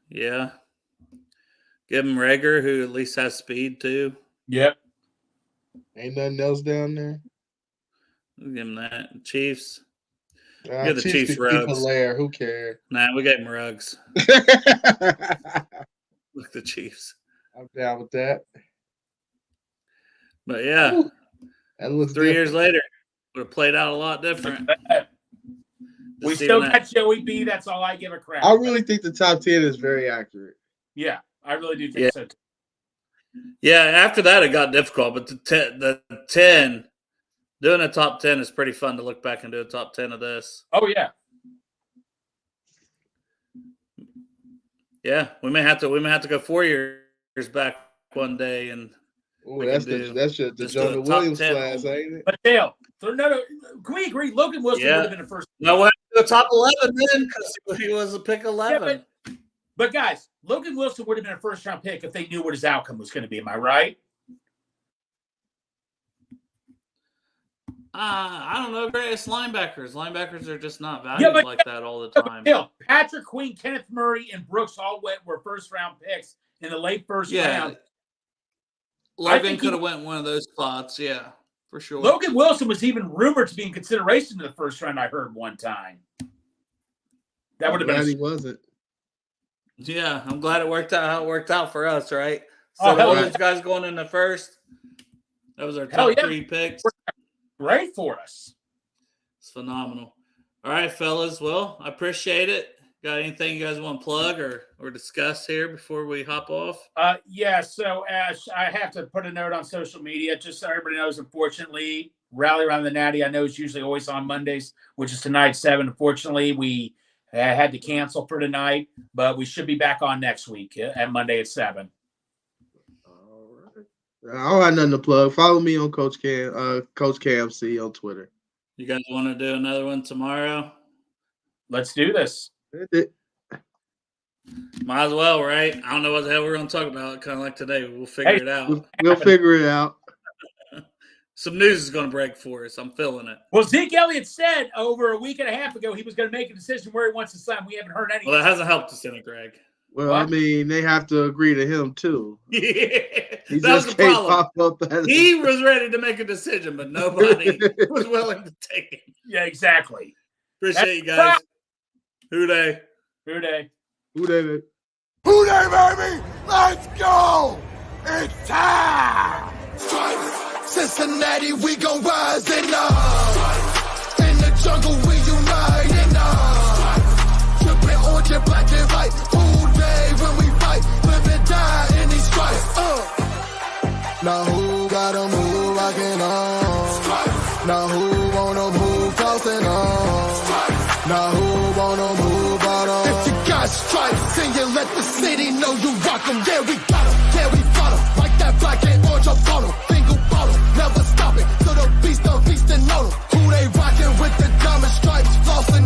Yeah. Give him Rager, who at least has speed too. Yep. Ain't nothing else down there. We'll give him that. Chiefs. The Chiefs Ruggs. Hilaire. Who cares? Nah, we gave him Ruggs. Look, the Chiefs. I'm down with that. But yeah, Ooh, that looks 3 different. years later, would have played out a lot different. We still got Joey B. That's all I give a crap. I really think the top 10 is very accurate. Yeah, I really do think so. Yeah, after that it got difficult, but the 10, doing a top 10 is pretty fun to look back and do a top 10 of this. Oh yeah. Yeah, we may have to go 4 years back one day and that's the Jonah Williams class, ain't it? But Dale, can we agree? Logan Wilson would have been the first. No, we'll have to go top 11 then because he was a pick 11. Yeah, but guys, Logan Wilson would have been a first-round pick if they knew what his outcome was going to be. Am I right? I don't know. Greatest linebackers. Linebackers are just not valued like that all the time. Dale, Patrick Queen, Kenneth Murray, and Brooks all were first-round picks in the late first round. Logan could have went one of those spots, yeah, for sure. Logan Wilson was even rumored to be in consideration in the first round, I heard one time. That would have been. He wasn't. Yeah, I'm glad it worked out how it worked out for us, right? So all those guys going in the first, that was our top 3 picks. Great for us. It's phenomenal. All right, fellas. Well, I appreciate it. Got anything you guys want to plug or discuss here before we hop off? Yeah, so Ash, I have to put a note on social media just so everybody knows, unfortunately, Rally Around the Natty, I know is usually always on Mondays, which is tonight, 7. Unfortunately, we had to cancel for tonight, but we should be back on next week at Monday at 7. All right. I don't have nothing to plug. Follow me on Coach Cam C on Twitter. You guys want to do another one tomorrow? Let's do this. Might as well, right? I don't know what the hell we're going to talk about. Kind of like today. We'll figure it out. We'll figure it out. Some news is going to break for us. I'm feeling it. Well, Zeke Elliott said over a week and a half ago he was going to make a decision where he wants to sign. We haven't heard anything. Well, that hasn't helped us any, Greg. Well, I mean, they have to agree to him, too. Yeah, he that was the problem. He was was ready to make a decision, but nobody was willing to take it. Yeah, exactly. Appreciate you guys. Who they? Who they, baby? Let's go! It's time! Cincinnati, we gon' rise and up. In the jungle, we united up. Trippin' orange and black and white. All day when we fight, live and die in these stripes. Now who wanna move on? If you got stripes and you let the city know you rock 'em, yeah, we got 'em, yeah, we bought 'em. Like that black and orange up on 'em, single bottle, never stop it. So the beast and on 'em. Who they rockin' with the diamond stripes, flossin'